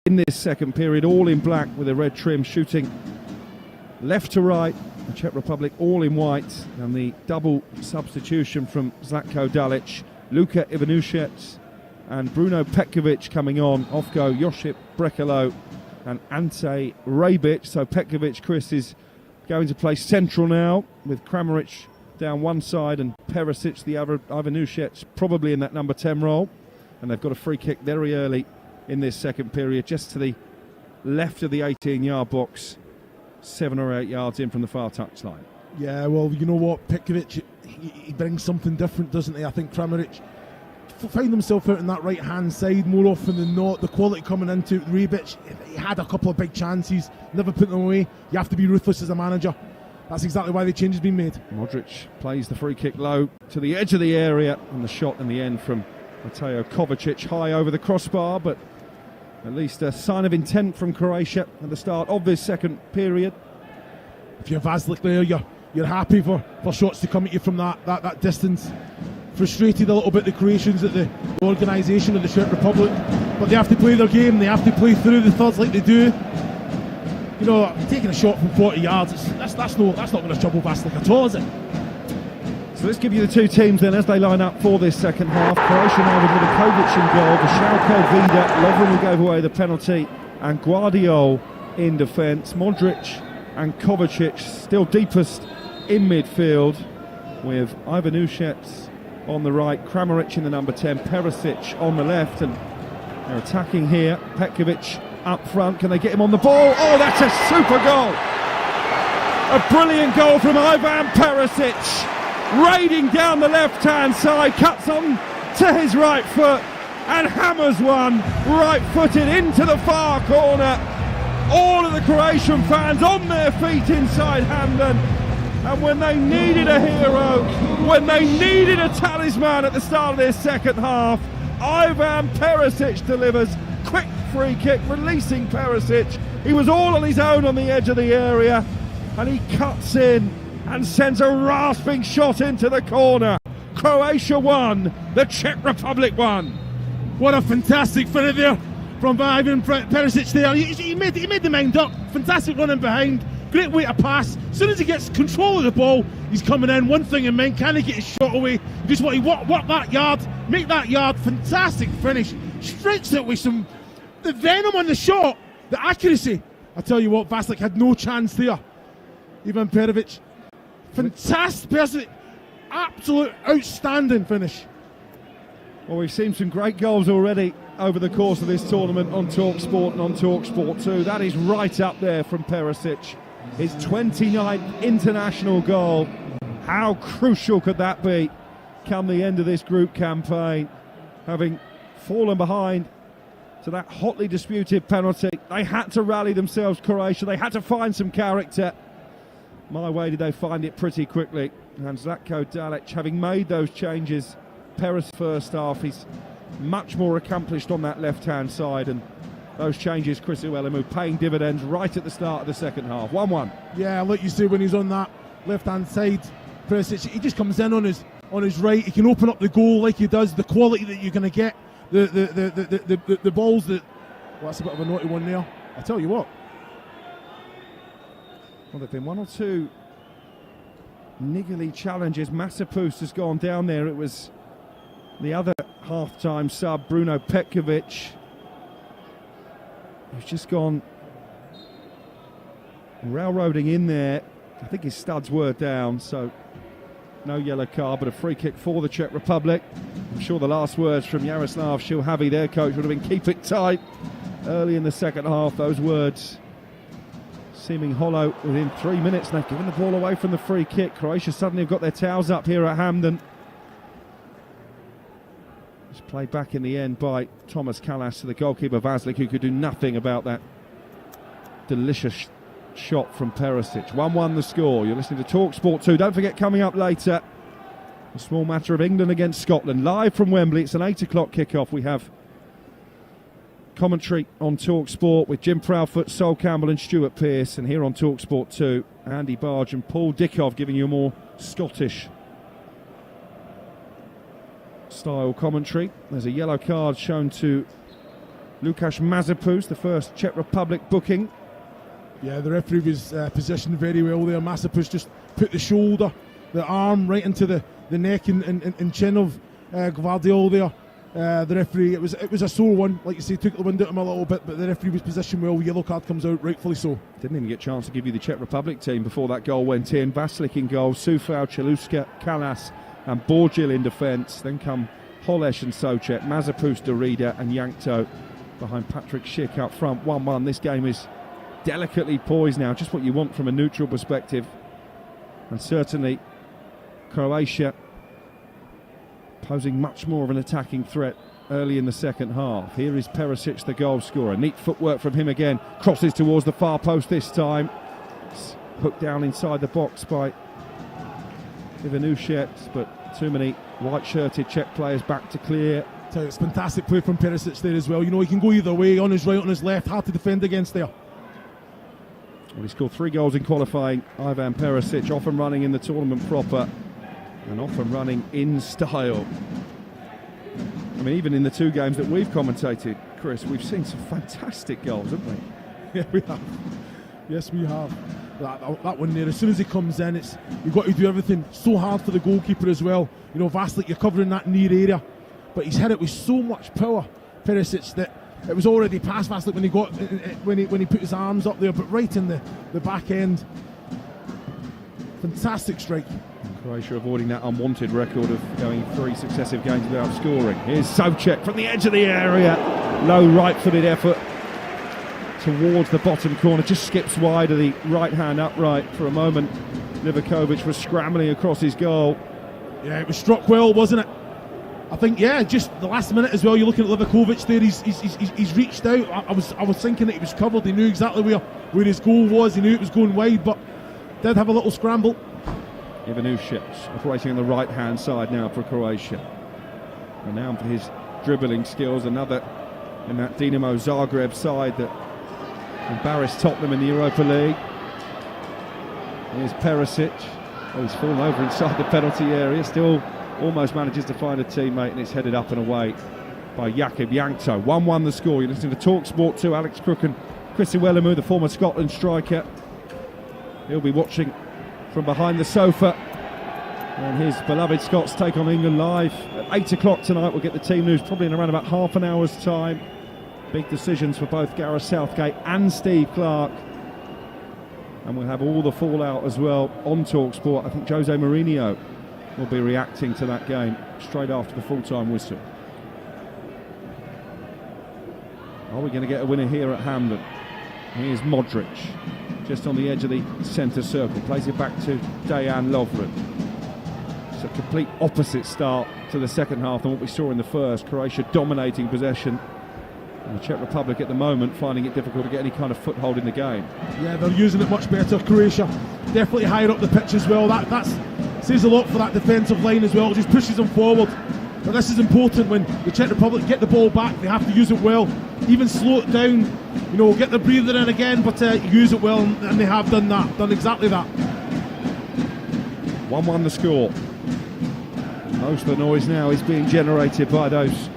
In this second period, all in black with a red trim, shooting left to right, the Czech Republic all in white, and the double substitution from Zlatko Dalic, Luka Ivanušec and Bruno Petkovic coming on. Off go Josip Brekalo and Ante Rebic. So Petkovic, Chris, is going to play central now with Kramaric down one side and Perisic, the other. Ivanušec probably in that number 10 role. And they've got a free kick very early in this second period, just to the left of the 18-yard box, 7 or 8 yards in from the far touchline. Yeah, well, you know what, Petkovic, he brings something different, doesn't he? I think Kramaric find himself out on that right-hand side more often than not. The quality coming into Rebic, he had a couple of big chances, never put them away. You have to be ruthless as a manager. That's exactly why the change has been made. Modric plays the free kick low to the edge of the area, and the shot in the end from Mateo Kovacic high over the crossbar, but at least a sign of intent from Croatia at the start of this second period. If you're Vaslik there, you're happy for shots to come at you from that distance. Frustrated a little bit, the Croatians, at the organisation of the Czech Republic, but they have to play their game, they have to play through the thirds like they do. You know, taking a shot from 40 yards, that's not going to trouble Vaslik at all, is it? So let's give you the two teams then as they line up for this second half. Croatia now with Kovacic in goal, Vashalko Vida, Lovren who gave away the penalty, and Guardiol in defence. Modric and Kovacic still deepest in midfield, with Ivanušec on the right, Kramaric in the number 10, Perisic on the left, and they're attacking here. Petkovic up front, can they get him on the ball? Oh, that's a super goal! A brilliant goal from Ivan Perisic, raiding down the left-hand side, cuts on to his right foot and hammers one right-footed into the far corner. All of the Croatian fans on their feet inside Hamden, and when they needed a hero, when they needed a talisman at the start of their second half, Ivan Perisic delivers. Quick free kick, releasing Perisic. He was all on his own on the edge of the area, and he cuts in and sends a rasping shot into the corner. Croatia 1, the Czech Republic 1. What a fantastic finish there from Ivan Perisic there. He made the mind up. Fantastic running behind. Great way to pass. As soon as he gets control of the ball, he's coming in. One thing in mind, can he get his shot away? You just want to work that yard, make that yard. Fantastic finish. Stretched it with the venom on the shot, the accuracy. I tell you what, Vaslik had no chance there. Ivan Perisic, fantastic person, absolute outstanding finish. Well, we've seen some great goals already over the course of this tournament on TalkSport and on TalkSport 2. That is right up there from Perisic. His 29th international goal. How crucial could that be come the end of this group campaign? Having fallen behind to that hotly disputed penalty, they had to rally themselves, Croatia. They had to find some character. My way did they find it pretty quickly. And Zlatko Dalic, having made those changes, Perisic first half, he's much more accomplished on that left-hand side, and those changes, Chris Uelamu, paying dividends right at the start of the second half. 1-1. Yeah, like you say, when he's on that left-hand side, Perisic, he just comes in on his right. He can open up the goal like he does. The quality that you're going to get, the balls that. Well, that's a bit of a naughty one there. I tell you what. Well, there've been one or two niggly challenges. Masopust has gone down there. It was the other half-time sub, Bruno Petkovic, who's just gone railroading in there. I think his studs were down, so no yellow card, but a free kick for the Czech Republic. I'm sure the last words from Jaroslav Šilhavý, their coach, would have been keep it tight early in the second half. Those words seeming hollow within 3 minutes. They've given the ball away from the free kick. Croatia suddenly have got their towels up here at Hamden. It's played back in the end by Thomas Kallas to the goalkeeper Vaslik, who could do nothing about that delicious shot from Perisic. 1-1 the score. You're listening to TalkSport 2. Don't forget, coming up later, a small matter of England against Scotland. Live from Wembley. It's an 8 o'clock kickoff. We have commentary on TalkSport with Jim Proudfoot, Sol Campbell and Stuart Pearce. And here on TalkSport 2, Andy Barge and Paul Dickov giving you a more Scottish style commentary. There's a yellow card shown to Lukasz Masopust, the first Czech Republic booking Yeah, the referee was positioned very well there. Masopust just put the shoulder, the arm right into the neck and chin of Gvardiol there. The referee, it was a sore one, like you say, took the wind out of him a little bit, but the referee was positioned well. Yellow card comes out, rightfully so. Didn't even get a chance to give you the Czech Republic team before that goal went in. Vaslik in goal, Sufal, Cheluska, Kalas and Borgil in defence. Then come Holeš and Souček, Mazepust, Derrida and Jankto behind Patrick Schick up front. 1-1. This game is delicately poised now, just what you want from a neutral perspective. And certainly Croatia posing much more of an attacking threat early in the second half. Here is Perisic, the goal scorer. Neat footwork from him again. Crosses towards the far post this time. It's hooked down inside the box by Ivanušec, but too many white-shirted Czech players back to clear. So it's fantastic play from Perisic there as well. You know, he can go either way, on his right, on his left. Hard to defend against there. Well, he scored 3 goals in qualifying. Ivan Perisic, off and running in the tournament proper, and off and running in style. I mean, even in the 2 games that we've commentated, Chris, we've seen some fantastic goals, haven't we? Yeah, we have. Yes, we have. That one there, as soon as he comes in, you've got to do everything. So hard for the goalkeeper as well. You know, Vaslik, you're covering that near area, but he's hit it with so much power, Perisic, that it was already past Vaslik when he put his arms up there, but right in the back end. Fantastic strike. Croatia avoiding that unwanted record of going 3 successive games without scoring. Here's Souček from the edge of the area. Low right-footed effort towards the bottom corner. Just skips wide of the right-hand upright. For a moment, Livakovic was scrambling across his goal. Yeah, it was struck well, wasn't it? I think, yeah, just the last minute as well. You're looking at Livakovic there. He's reached out. I was thinking that he was covered. He knew exactly where his goal was. He knew it was going wide, but did have a little scramble. Ivanušec operating on the right-hand side now for Croatia. Renowned for his dribbling skills. Another in that Dinamo Zagreb side that embarrassed Tottenham in the Europa League. Here's Perisic. Oh, he's fallen over inside the penalty area. Still almost manages to find a teammate, and it's headed up and away by Jakub Jankto. 1-1 the score. You're listening to TalkSport 2. Alex Crook and Chris Iwelumo, the former Scotland striker. He'll be watching from behind the sofa. And his beloved Scots take on England live at 8 o'clock tonight. We'll get the team news probably in around about half an hour's time. Big decisions for both Gareth Southgate and Steve Clarke. And we'll have all the fallout as well on TalkSport. I think Jose Mourinho will be reacting to that game straight after the full-time whistle. Are we going to get a winner here at Hampden? Here's Modric, just on the edge of the centre circle. Plays it back to Dejan Lovren. It's a complete opposite start to the second half than what we saw in the first. Croatia dominating possession. And the Czech Republic at the moment finding it difficult to get any kind of foothold in the game. Yeah, they're using it much better. Croatia definitely higher up the pitch as well. That says a lot for that defensive line as well. It just pushes them forward. But this is important when the Czech Republic get the ball back. They have to use it well. Even slow it down. You know, get the breather in again, but use it well, and they have done that. Done exactly that. 1-1 the score. Most of the noise now is being generated by those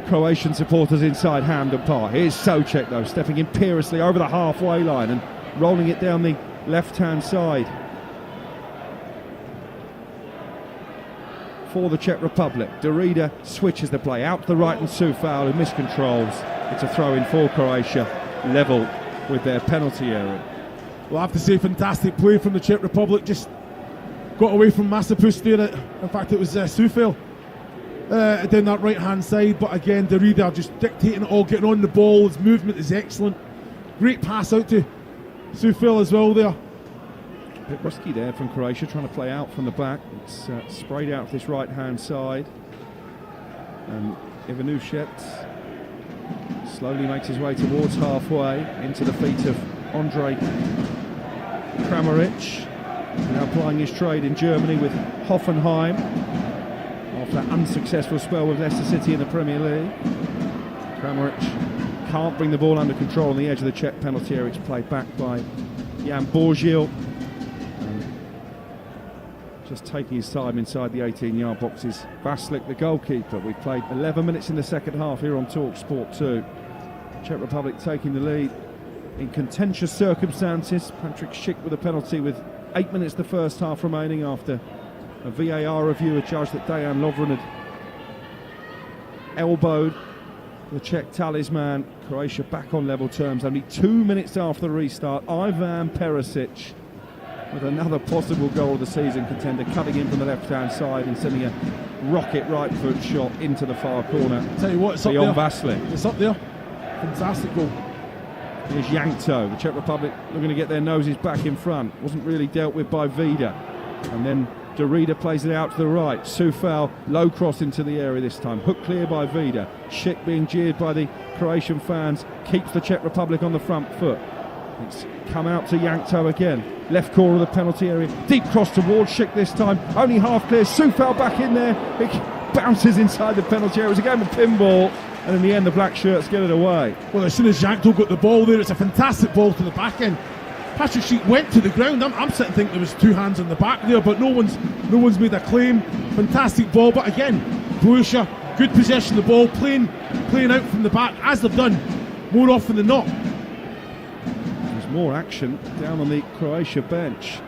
Croatian supporters inside Hampden Park. Here's Souček though, stepping imperiously over the halfway line and rolling it down the left-hand side for the Czech Republic. Derrida switches the play out to the right, and Sufal, who miscontrols. It's a throw-in for Croatia, level with their penalty area. Well, I have to say, fantastic play from the Czech Republic. Just got away from Masopust there. In fact, it was Sufal down that right-hand side, but again, Derrida just dictating it all, getting on the ball. His movement is excellent. Great pass out to Sufal as well there. A bit risky there from Croatia, trying to play out from the back. It's sprayed out to this right-hand side. And Ivanušec slowly makes his way towards halfway, into the feet of Andrej Kramaric, now plying his trade in Germany with Hoffenheim after that unsuccessful spell with Leicester City in the Premier League. Kramaric can't bring the ball under control on the edge of the Czech penalty area. It's played back by Jan Borgil. Just taking his time inside the 18-yard box is Vaslik, the goalkeeper. We've played 11 minutes in the second half here on TalkSport 2. Czech Republic taking the lead in contentious circumstances. Patrick Schick with a penalty with 8 minutes the first half remaining after a VAR review adjudged that Dejan Lovren had elbowed the Czech talisman. Croatia back on level terms only 2 minutes after the restart. Ivan Perisic with another possible goal of the season contender, cutting in from the left-hand side and sending a rocket right foot shot into the far corner. Tell you what, it's up beyond there. Vaslin. It's up there. Fantastic goal. Here's Yankto, the Czech Republic looking to get their noses back in front. Wasn't really dealt with by Vida. And then Derrida plays it out to the right. Sufal, low cross into the area this time. Hook clear by Vida. Schick being jeered by the Croatian fans. Keeps the Czech Republic on the front foot. It's come out to Yankto again. Left corner of the penalty area. Deep cross towards Schick this time. Only half clear. Sufal back in there. It bounces inside the penalty area. It's a game of pinball. And in the end, the black shirts get it away. Well, as soon as Yankto got the ball there, it's a fantastic ball to the back end. Patrick Schick went to the ground. I'm sitting thinking there was two hands on the back there, but no one's made a claim. Fantastic ball, but again, Croatia, good possession of the ball, playing out from the back, as they've done more often than not. There's more action down on the Croatia bench.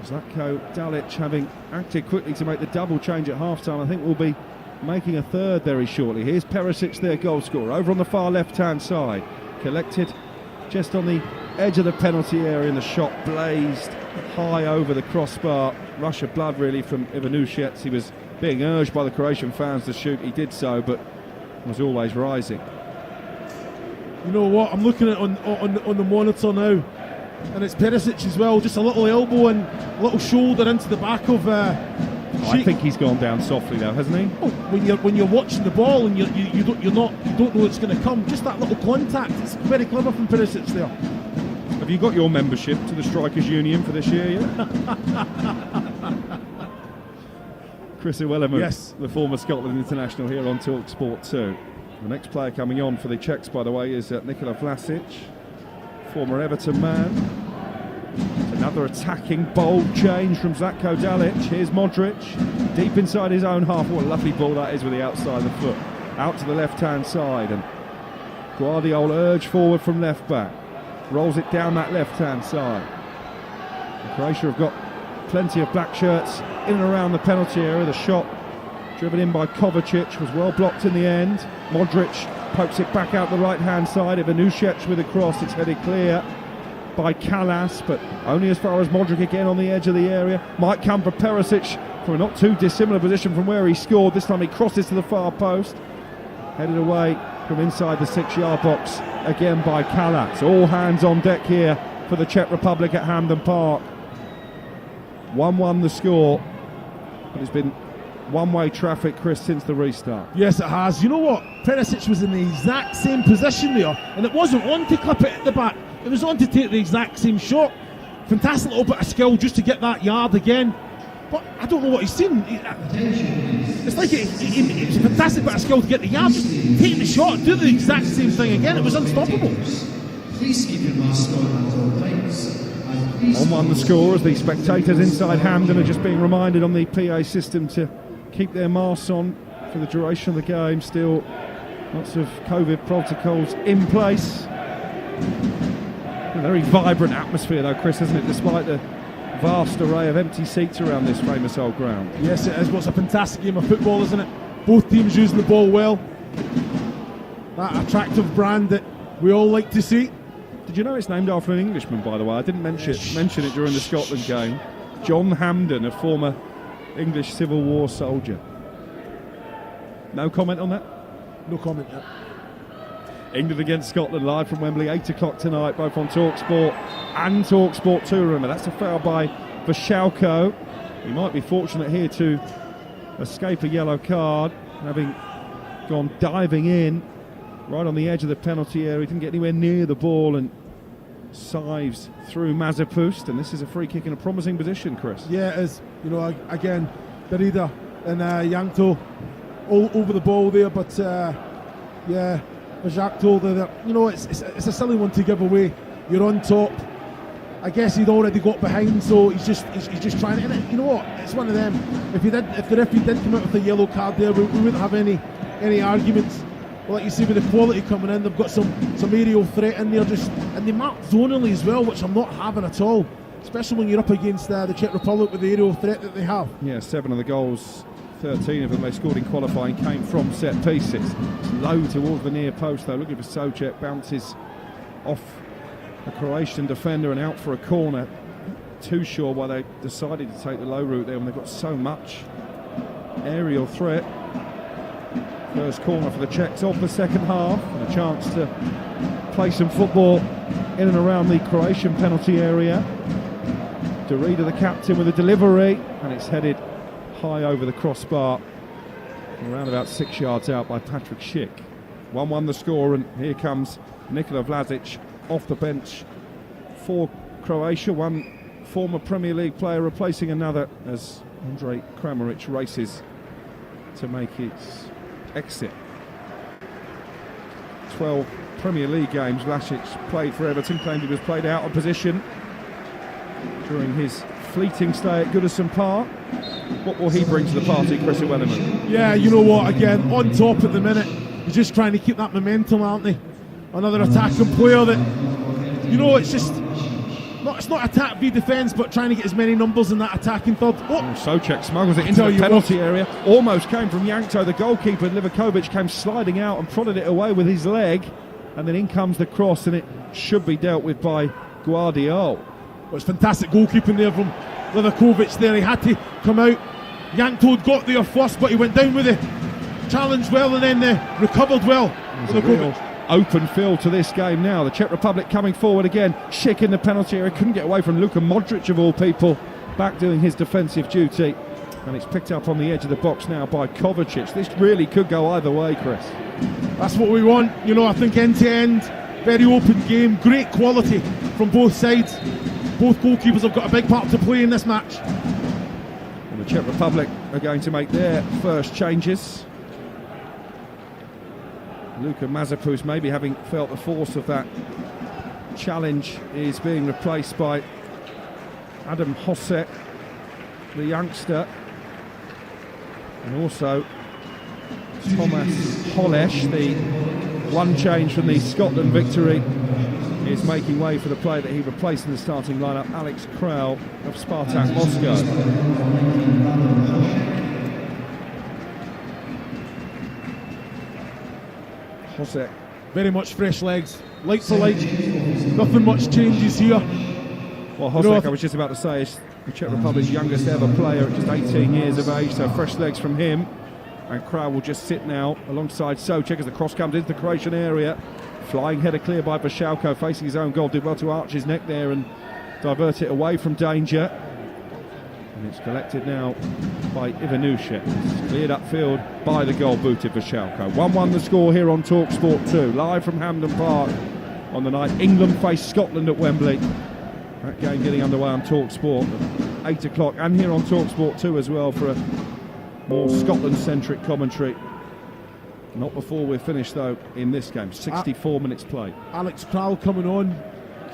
Zlatko Dalic, having acted quickly to make the double change at half-time, I think will be making a third very shortly. Here's Perisic, their goal scorer, over on the far left-hand side. Collected just on the edge of the penalty area, and the shot blazed high over the crossbar. Rush of blood really from Ivanushets. He was being urged by the Croatian fans to shoot. He did so, but was always rising. You know what? I'm looking at on the monitor now, and it's Perisic as well. Just a little elbow and a little shoulder into the back of. I think he's gone down softly though, hasn't he? Oh, when you're watching the ball and you don't know it's going to come, just that little contact. It's very clever from Perisic there. Have you got your membership to the Strikers Union for this year yet? Chris Iwelumo, yes, the former Scotland international, here on Talk Sport 2. The next player coming on for the Czechs, by the way, is Nikola Vlasic, former Everton man. Another attacking, bold change from Zlatko Dalic. Here's Modric, deep inside his own half. What a lovely ball that is with the outside of the foot. Out to the left-hand side, and Guardiola urge forward from left-back. Rolls it down that left-hand side. And Croatia have got plenty of black shirts in and around the penalty area. The shot driven in by Kovacic was well blocked in the end. Modric pokes it back out the right-hand side. Ivanushets with a cross. It's headed clear by Kalas, but only as far as Modric again on the edge of the area. Might come for Perisic from a not too dissimilar position from where he scored. This time he crosses to the far post. Headed away from inside the 6-yard box again by Kalas. All hands on deck here for the Czech Republic at Hampden Park. 1-1 the score, but it's been one-way traffic, Chris, since the restart. Yes, it has. You know what? Perisic was in the exact same position there, and it wasn't on to clip it at the back. It was on to take the exact same shot. Fantastic little bit of skill just to get that yard again. But I don't know what he's seen. It's like it's a fantastic bit of skill to get the yard. Take the shot, do the exact same thing again. It was unstoppable. Please keep your mask on at all times. 1-1 the score as the spectators inside Hampden are just being reminded on the PA system to keep their masks on for the duration of the game. Still lots of COVID protocols in place. A very vibrant atmosphere though, Chris, isn't it, despite the vast array of empty seats around this famous old ground. Yes, it is. What's a fantastic game of football, isn't it? Both teams using the ball well. That attractive brand that we all like to see. Did you know it's named after an Englishman, by the way? I didn't mention it during the Scotland game. John Hampden, a former English Civil War soldier. No comment on that? No comment yet. England against Scotland live from Wembley, 8 o'clock tonight, both on TalkSport and TalkSport 2. Remember, that's a foul by Vashalko. He might be fortunate here to escape a yellow card, having gone diving in right on the edge of the penalty area. He didn't get anywhere near the ball and sives through Mazepust, and this is a free kick in a promising position, Chris. Yeah, it is. You know, again, Derrida and Yankto all over the ball there, but yeah, Jacques told her that, you know, it's a silly one to give away. You're on top. I guess he'd already got behind, so he's just trying to. And you know what? It's one of them. If the referee did come out with a yellow card there, we wouldn't have any arguments. like you see, with the quality coming in, they've got some aerial threat in there, and they mark zonally as well, which I'm not having at all, especially when you're up against the Czech Republic with the aerial threat that they have. Yeah, 7 of the goals, 13 of them they scored in qualifying came from set pieces. It's low towards the near post though, looking for Souček, bounces off a Croatian defender and out for a corner. Too sure why they decided to take the low route there when they've got so much aerial threat. First corner for the Czechs of the second half, and a chance to play some football in and around the Croatian penalty area. Derrida, the captain, with a delivery, and it's headed high over the crossbar, around about 6 yards out by Patrick Schick. 1-1 the score, and here comes Nikola Vlasic off the bench for Croatia. One former Premier League player replacing another as Andrej Kramaric races to make his exit. 12 Premier League games Vlasic played for Everton, claimed he was played out of position during his fleeting stay at Goodison Park. What will he bring to the party, Chris Wellerman? Yeah, you know what, again, on top at the minute, he's just trying to keep that momentum, aren't they? Another attacking player that, you know, it's not attack v defence, but trying to get as many numbers in that attacking third. Souček smuggles it into the penalty area, almost came from Jankto, the goalkeeper. Livakovic came sliding out and prodded it away with his leg, and then in comes the cross, and it should be dealt with by Guardiol. Well, it's fantastic goalkeeping there from Livakovic there. He had to come out. Jankto got there first, but he went down with it, challenged well, and then recovered well. Open field to this game now. The Czech Republic coming forward again. Schick in the penalty area, couldn't get away from Luka Modric of all people, back doing his defensive duty, and it's picked up on the edge of the box now by Kovacic. This really could go either way, Chris. That's what we want, you know. I think end to end, very open game, great quality from both sides. Both goalkeepers have got a big part to play in this match. And the Czech Republic are going to make their first changes. Luka Mazepus, maybe having felt the force of that challenge, is being replaced by Adam Hosek, the youngster, and also Thomas Holesh. The one change from the Scotland victory is making way for the player that he replaced in the starting lineup, Alex Král of Spartak Moscow. Hosek. Very much fresh legs, light for light, nothing much changes here. Well, Hosek, I was just about to say, is the Czech Republic's youngest ever player at just 18 years of age, so fresh legs from him. And Král will just sit now alongside Souček as the cross comes into the Croatian area. Flying header clear by Vašáko, facing his own goal, did well to arch his neck there and divert it away from danger. And it's collected now by Ivanušić. It's cleared upfield by the goal-booted Vašáko. 1-1 the score here on TalkSport 2, live from Hampden Park on the night England faced Scotland at Wembley. That game getting underway on TalkSport at 8 o'clock, and here on TalkSport 2 as well for a more Scotland-centric commentary. Not before we're finished though in this game. 64 minutes played. Alex Král coming on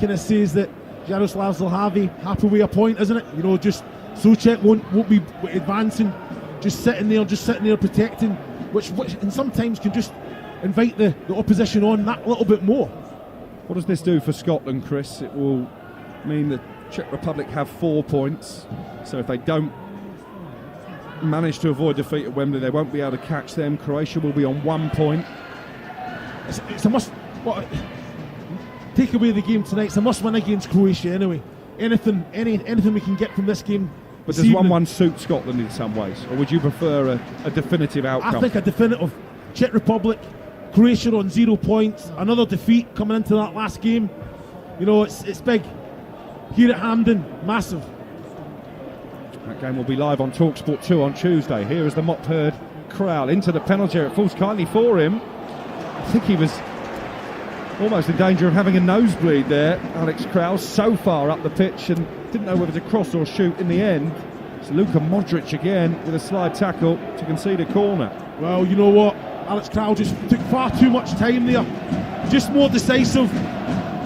kind of says that Jaroslav Zlhavi happy with a point, isn't it? You know, just Souček won't be advancing, just sitting there protecting, which and sometimes can just invite the opposition on that little bit more. What does this do for Scotland, Chris? It will mean the Czech Republic have 4 points, so if they don't manage to avoid defeat at Wembley, they won't be able to catch them. Croatia will be on 1 point. It's a must. Take away the game tonight. It's a must-win against Croatia anyway. Anything we can get from this game. But does 1-1 suit Scotland in some ways, or would you prefer a definitive outcome? I think a definitive. Czech Republic, Croatia on 0 points. Another defeat coming into that last game. You know, it's big. Here at Hampden, massive. That game will be live on TalkSport 2 on Tuesday. Here is the mop herd Král into the penalty area. It falls kindly for him. I think he was almost in danger of having a nosebleed there. Alex Král so far up the pitch and didn't know whether to cross or shoot in the end. It's Luka Modric again with a slide tackle to concede a corner. Well, you know what? Alex Král just took far too much time there. Just more decisive.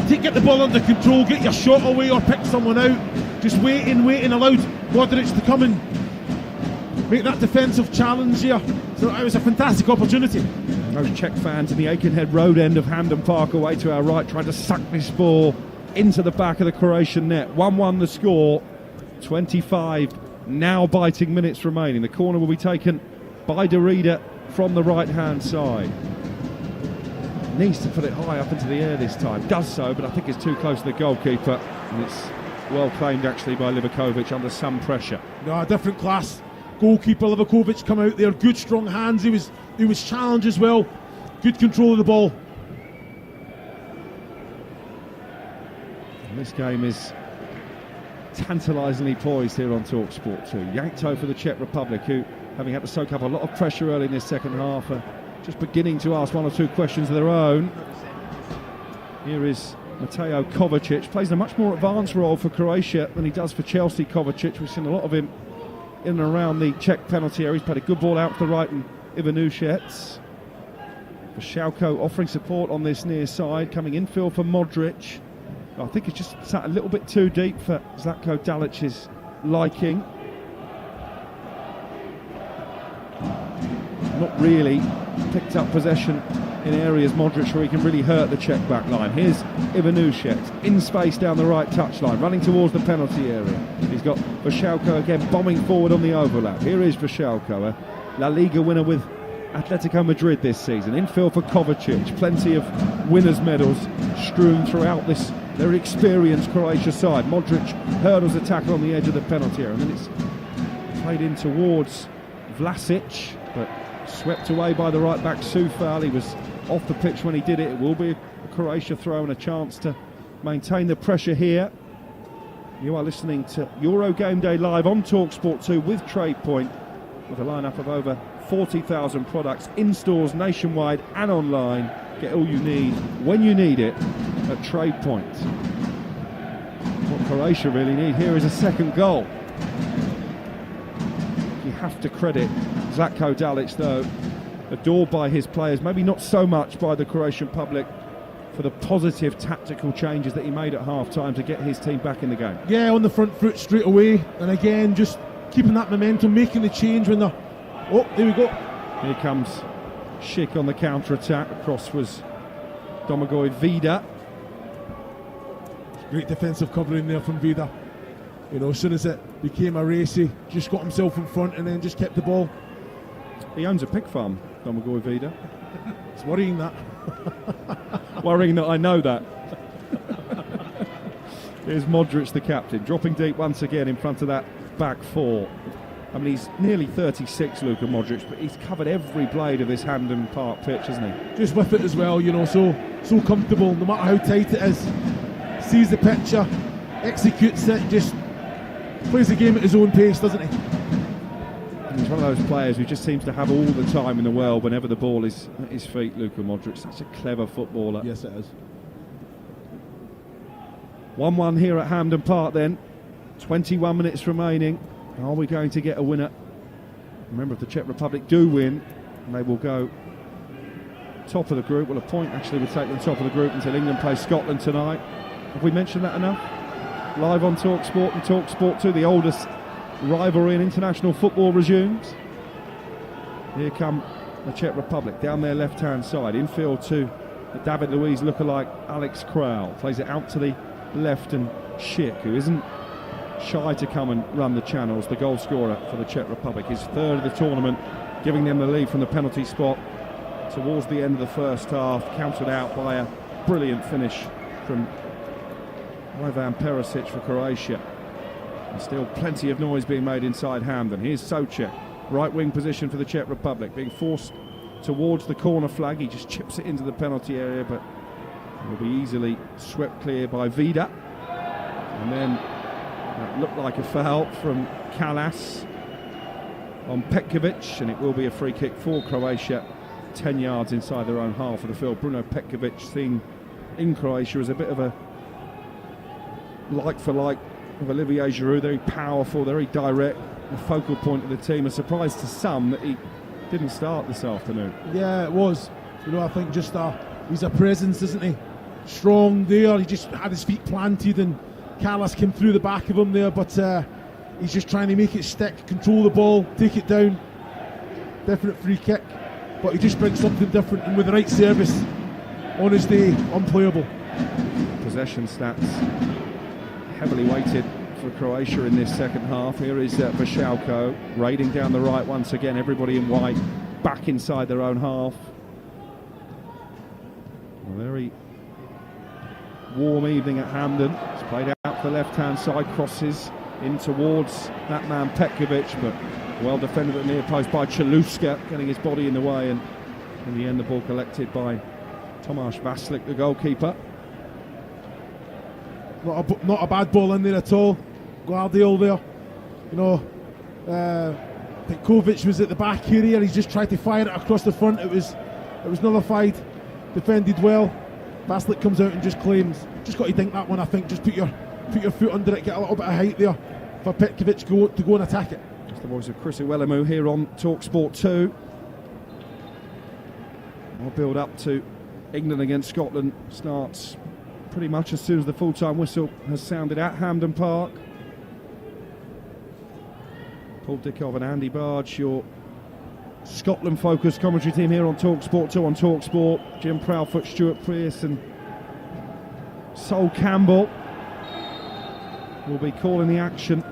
Get the ball under control, get your shot away or pick someone out. Just waiting, allowed Modric to come and make that defensive challenge here. So it was a fantastic opportunity. Those Czech fans in the Aikenhead Road end of Hampden Park away to our right, trying to suck this ball into the back of the Croatian net. 1-1 the score, 25 now biting minutes remaining. The corner will be taken by Derrida from the right-hand side. Needs to put it high up into the air this time. Does so, but I think it's too close to the goalkeeper. And it's well claimed actually by Livakovic under some pressure. No, different class. Goalkeeper Livakovic come out there. Good strong hands. He was challenged as well. Good control of the ball. And this game is tantalisingly poised here on TalkSport 2. Yankto for the Czech Republic, who, having had to soak up a lot of pressure early in this second half, are just beginning to ask one or two questions of their own. Here is Mateo Kovacic. Plays a much more advanced role for Croatia than he does for Chelsea. Kovacic, we've seen a lot of him in and around the Czech penalty area. He's played a good ball out to the right, and Ivanušec. Vašáľko offering support on this near side, coming infield for Modric. I think it's just sat a little bit too deep for Zlatko Dalic's liking. Not really picked up possession in areas, Modric, where he can really hurt the Czech back line. Here's Ivanušec in space down the right touchline, running towards the penalty area. He's got Vašáľko again bombing forward on the overlap. Here is Vašáľko, a La Liga winner with Atletico Madrid this season. Infield for Kovacic. Plenty of winners' medals strewn throughout this very experienced Croatia side. Modric hurdles the tackle on the edge of the penalty area, and then it's played in towards Vlasic, but swept away by the right back Sufal. He was off the pitch when he did it. It will be a Croatia throw and a chance to maintain the pressure here. You are listening to Euro Game Day live on TalkSport 2 with TradePoint, with a lineup of over 40,000 products in stores nationwide and online. Get all you need when you need it at TradePoint. What Croatia really need here is a second goal. You have to credit Zlatko Dalic, though, adored by his players, maybe not so much by the Croatian public, for the positive tactical changes that he made at half-time to get his team back in the game. Yeah, on the front foot straight away, and again just keeping that momentum, making the change when they're... Oh, there we go. Here comes Schick on the counter-attack. Across was Domagoj Vida. Great defensive covering there from Vida. You know, as soon as it became a race, he just got himself in front and then just kept the ball. He owns a pig farm, Domagoj Vida. It's worrying that. Worrying that I know that. Here's Modric, the captain, dropping deep once again in front of that back four. I mean, he's nearly 36, Luka Modric, but he's covered every blade of this Hampden Park pitch, hasn't he? Just with it as well, you know, so comfortable, no matter how tight it is. Sees the picture, executes it, just plays the game at his own pace, doesn't he? And he's one of those players who just seems to have all the time in the world whenever the ball is at his feet, Luka Modric. Such a clever footballer. Yes, it is. 1-1 here at Hampden Park then. 21 minutes remaining. Are we going to get a winner? Remember, if the Czech Republic do win, they will go top of the group. Well, a point actually would take them top of the group until England plays Scotland tonight. Have we mentioned that enough? Live on TalkSport and TalkSport 2, the oldest rivalry in international football resumes. Here come the Czech Republic down their left-hand side. Infield to the David Luiz lookalike Alex Kral. Plays it out to the left, and Schick, who isn't shy to come and run the channels, the goal scorer for the Czech Republic, his third of the tournament, giving them the lead from the penalty spot towards the end of the first half, countered out by a brilliant finish from Ivan Perisic for Croatia. And still plenty of noise being made inside Hampden. Here's Souček, right wing position for the Czech Republic, being forced towards the corner flag. He just chips it into the penalty area, but will be easily swept clear by Vida. And then that looked like a foul from Kalas on Petkovic, and it will be a free kick for Croatia, 10 yards inside their own half of the field. Bruno Petkovic seen in Croatia as a bit of a like for like of Olivier Giroud, very powerful, very direct, the focal point of the team. A surprise to some that he didn't start this afternoon. Yeah, it was. You know, I think just he's a presence, isn't he? Strong there, he just had his feet planted, and Kalas came through the back of him there, but he's just trying to make it stick, control the ball, take it down. Definite free kick. but he just brings something different, and with the right service on his day, unplayable. Possession stats heavily weighted for Croatia in this second half. Here is Vashalko raiding down the right once again. Everybody in white back inside their own half. A very warm evening at Hampden. It's played out for the left-hand side, crosses in towards that man Petkovic, but well defended at the near post by Chaluska, getting his body in the way, and in the end the ball collected by Tomasz Vaslik, the goalkeeper. Not a bad ball in there at all. Guardiola there, you know, Petkovic was at the back area. He's just tried to fire it across the front. It was nullified, defended well. Vaslik comes out and just claims. Just got to dink that one. I think just put your foot under it, get a little bit of height there for Petkovic to go and attack it. That's the voice of Chris Iwelumo here on TalkSport 2. Our build up to England against Scotland starts pretty much as soon as the full-time whistle has sounded at Hampden Park. Paul Dickov and Andy Barge, your Scotland-focused commentary team here on TalkSport 2 on TalkSport. Jim Proudfoot, Stuart Pearce and Sol Campbell will be calling the action.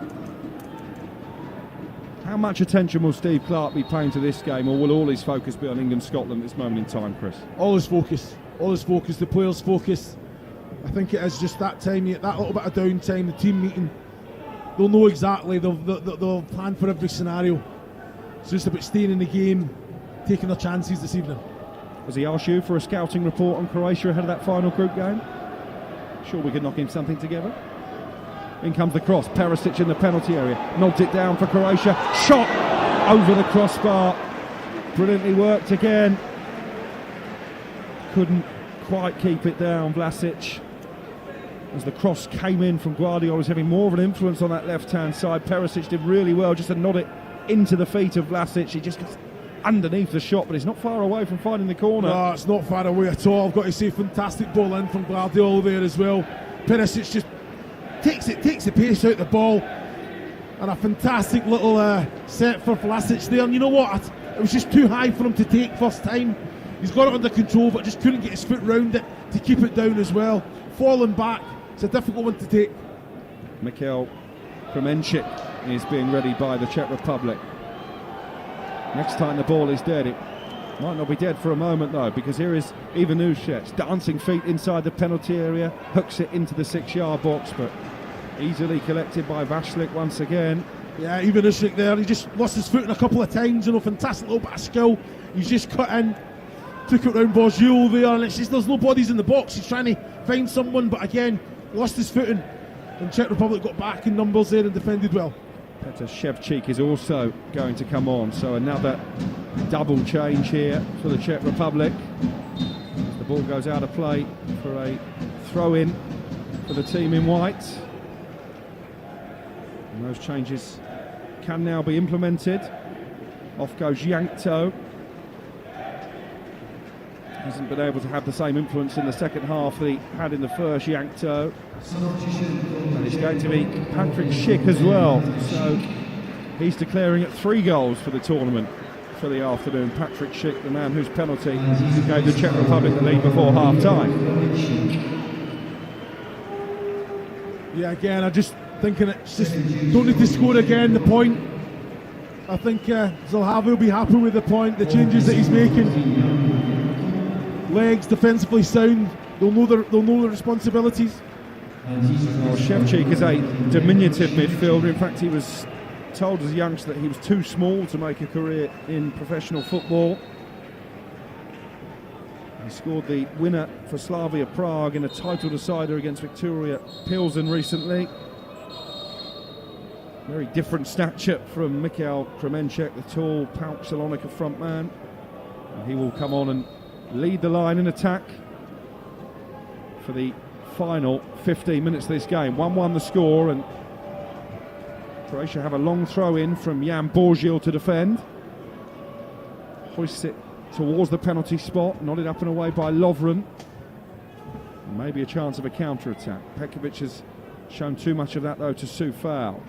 How much attention will Steve Clarke be paying to this game, or will all his focus be on England-Scotland at this moment in time, Chris? All his focus, the players' focus. I think it is just that time, that little bit of downtime, the team meeting. They'll know exactly, they'll plan for every scenario. It's just about staying in the game, taking their chances this evening. Has he asked you for a scouting report on Croatia ahead of that final group game? Sure we could knock him something together. In comes the cross, Perisic in the penalty area, nods it down for Croatia, shot over the crossbar, brilliantly worked again, couldn't quite keep it down, Vlasic. As the cross came in from Guardiola, was having more of an influence on that left-hand side. Perisic did really well just to nod it into the feet of Vlasic. He just gets underneath the shot, but he's not far away from finding the corner. No, it's not far away at all. I've got to say, fantastic ball in from Guardiola there as well. Perisic just takes the pace out the ball, and a fantastic little set for Vlasic there. And you know what? It was just too high for him to take first time. He's got it under control, but just couldn't get his foot round it to keep it down as well. Falling back, it's a difficult one to take. Mikhail Kremenchik is being readied by the Czech Republic. Next time the ball is dead, it might not be dead for a moment though, because here is Ivanušec, dancing feet inside the penalty area, hooks it into the 6-yard box, but easily collected by Vaslik once again. Yeah, Ivanušec there, he just lost his foot in a couple of times, you know, fantastic little bit of skill. He's just cut in, took it round Borjul there, and it's just there's no bodies in the box. He's trying to find someone, but again, lost his footing. And Czech Republic got back in numbers there and defended well. Petr Ševčík is also going to come on, so another double change here for the Czech Republic. As the ball goes out of play for a throw-in for the team in white. And those changes can now be implemented. Off goes Yankto. Hasn't been able to have the same influence in the second half that he had in the first, Yankto. And it's going to be Patrick Schick as well. So he's declaring at 3 goals for the tournament for the afternoon. Patrick Schick, the man whose penalty gave the Czech Republic the lead before half-time. Yeah, again, I'm just thinking it's just don't need to score again, the point. I think Zalhavi will be happy with the point, the changes that he's making. Legs defensively sound, they'll know their responsibilities. Well, Ševčík is a diminutive midfielder. In fact, he was told as a youngster that he was too small to make a career in professional football. He scored the winner for Slavia Prague in a title decider against Victoria Pilsen recently. Very different stature from Mikhail Kremenchik, the tall PAOK Salonika frontman. And he will come on and lead the line in attack for the final 15 minutes of this game. 1-1 the score, and Croatia have a long throw in from Jan Borjil to defend. Hoists it towards the penalty spot, nodded up and away by Lovren. Maybe a chance of a counter-attack. Petkovic has shown too much of that though to Soufal.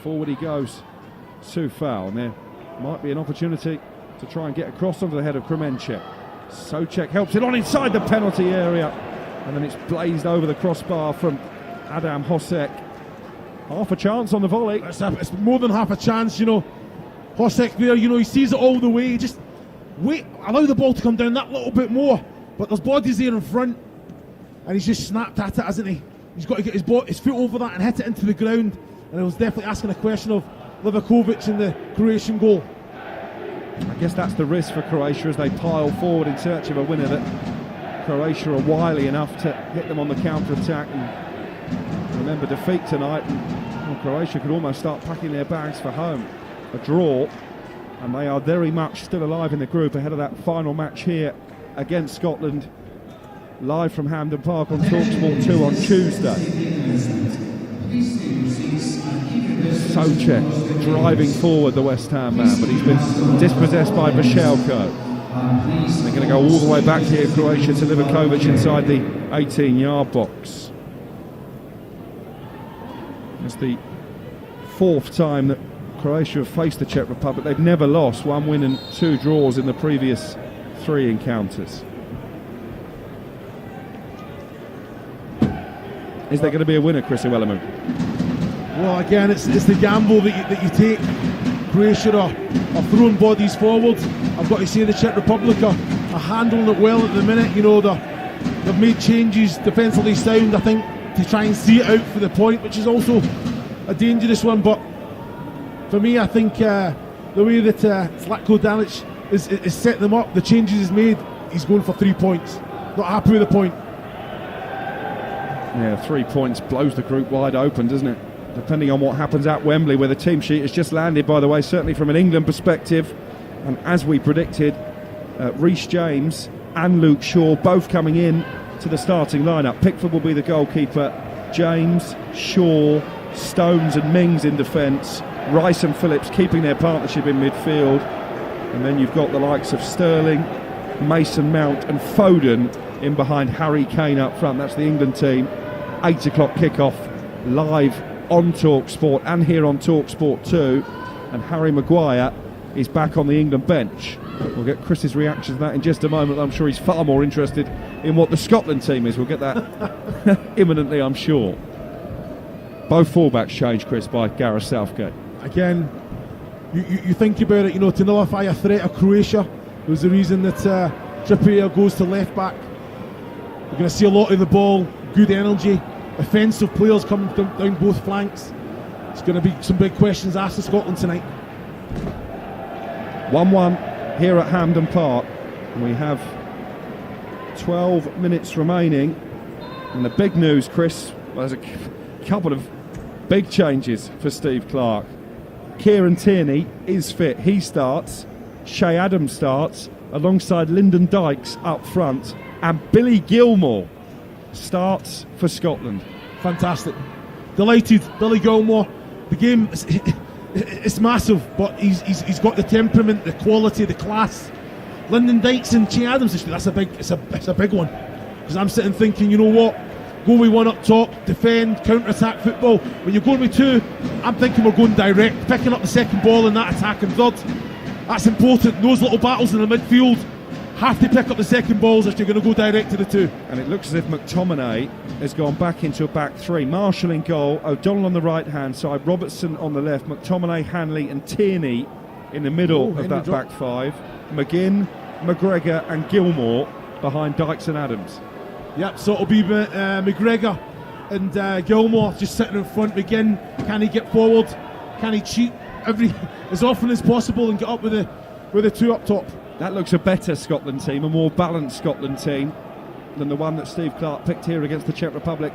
Forward he goes, Soufal, and there might be an opportunity to try and get across onto the head of Kremenchek. Souček helps it on inside the penalty area, and then it's blazed over the crossbar from Adam Hosek. Half a chance on the volley. It's more than half a chance, you know. Hosek there, you know, he sees it all the way. Just wait, allow the ball to come down that little bit more. But there's bodies there in front, and he's just snapped at it, hasn't he? He's got to get his foot over that and hit it into the ground. And I was definitely asking a question of Livakovic in the Croatian goal. I guess that's the risk for Croatia as they pile forward in search of a winner, that Croatia are wily enough to hit them on the counter-attack. And remember, defeat tonight, and Croatia could almost start packing their bags for home. A draw, and they are very much still alive in the group ahead of that final match here against Scotland, live from Hampden Park on TalkSport 2 on Tuesday. Souček driving forward, the West Ham man, but he's been dispossessed by Vishelko. They're going to go all the way back here, Croatia, to Livakovic inside the 18-yard box. It's the fourth time that Croatia have faced the Czech Republic. They've never lost, 1 win and 2 draws in the previous 3 encounters. Is there going to be a winner, Chrissy Wellerman? Well, again, it's the gamble that you take. Croatia are throwing bodies forward. I've got to say the Czech Republic are handling it well at the minute. You know, they've made changes defensively sound, I think, to try and see it out for the point, which is also a dangerous one. But for me, I think the way that Zlatko Dalic is set them up, the changes he's made, he's going for 3 points. Not happy with the point. Yeah, 3 points blows the group wide open, doesn't it? Depending on what happens at Wembley, where the team sheet has just landed, by the way, certainly from an England perspective. And as we predicted, Reece James and Luke Shaw both coming in to the starting lineup. Pickford will be the goalkeeper. James, Shaw, Stones and Mings in defence. Rice and Phillips keeping their partnership in midfield. And then you've got the likes of Sterling, Mason Mount and Foden in behind Harry Kane up front. That's the England team. 8 o'clock kickoff live on TalkSport and here on TalkSport 2, and Harry Maguire is back on the England bench. We'll get Chris's reaction to that in just a moment. I'm sure he's far more interested in what the Scotland team is. We'll get that imminently, I'm sure. Both fullbacks changed, Chris, by Gareth Southgate. Again, you think about it, you know, to nullify a threat of Croatia was the reason that Trippier goes to left back. We're going to see a lot of the ball, good energy, offensive players coming down both flanks. It's going to be some big questions asked of Scotland tonight. 1-1 here at Hampden Park. We have 12 minutes remaining. And the big news, Chris, well, there's a couple of big changes for Steve Clarke. Kieran Tierney is fit. He starts. Shea Adams starts alongside Lyndon Dykes up front. And Billy Gilmour starts for Scotland. Fantastic. Delighted. Billy Gilmour. The game it's massive, but he's got the temperament, the quality, the class. Lyndon Dykes and Shea Adams, it's a big one. Because I'm sitting thinking, you know what? Go with one up top, defend, counter-attack football. When you're going with 2, I'm thinking we're going direct, picking up the second ball in that attack and third. That's important. Those little battles in the midfield have to pick up the second balls if you're going to go direct to the 2. And it looks as if McTominay has gone back into a back 3. Marshall in goal, O'Donnell on the right hand side, Robertson on the left, McTominay, Hanley and Tierney in the middle of that back 5. McGinn, McGregor and Gilmour behind Dykes and Adams. Yep, so it'll be McGregor and Gilmour just sitting in front. McGinn, can he get forward? Can he cheat as often as possible and get up with the 2 up top? That looks a better Scotland team, a more balanced Scotland team than the one that Steve Clarke picked here against the Czech Republic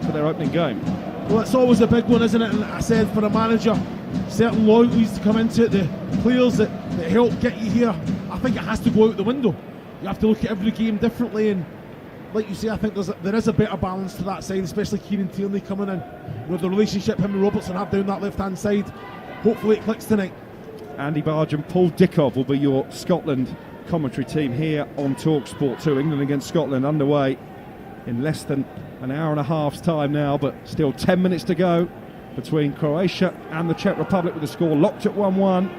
for their opening game. Well, it's always a big one, isn't it? And I said, for a manager, certain loyalties to come into it, the players that help get you here, I think it has to go out the window. You have to look at every game differently, and like you say, I think there is a bit of balance to that side, especially Kieran Tierney coming in. With the relationship him and Robertson have down that left-hand side. Hopefully it clicks tonight. Andy Barge and Paul Dickov will be your Scotland commentary team here on TalkSport 2. England against Scotland underway in less than an hour and a half's time now, but still 10 minutes to go between Croatia and the Czech Republic, with the score locked at 1-1.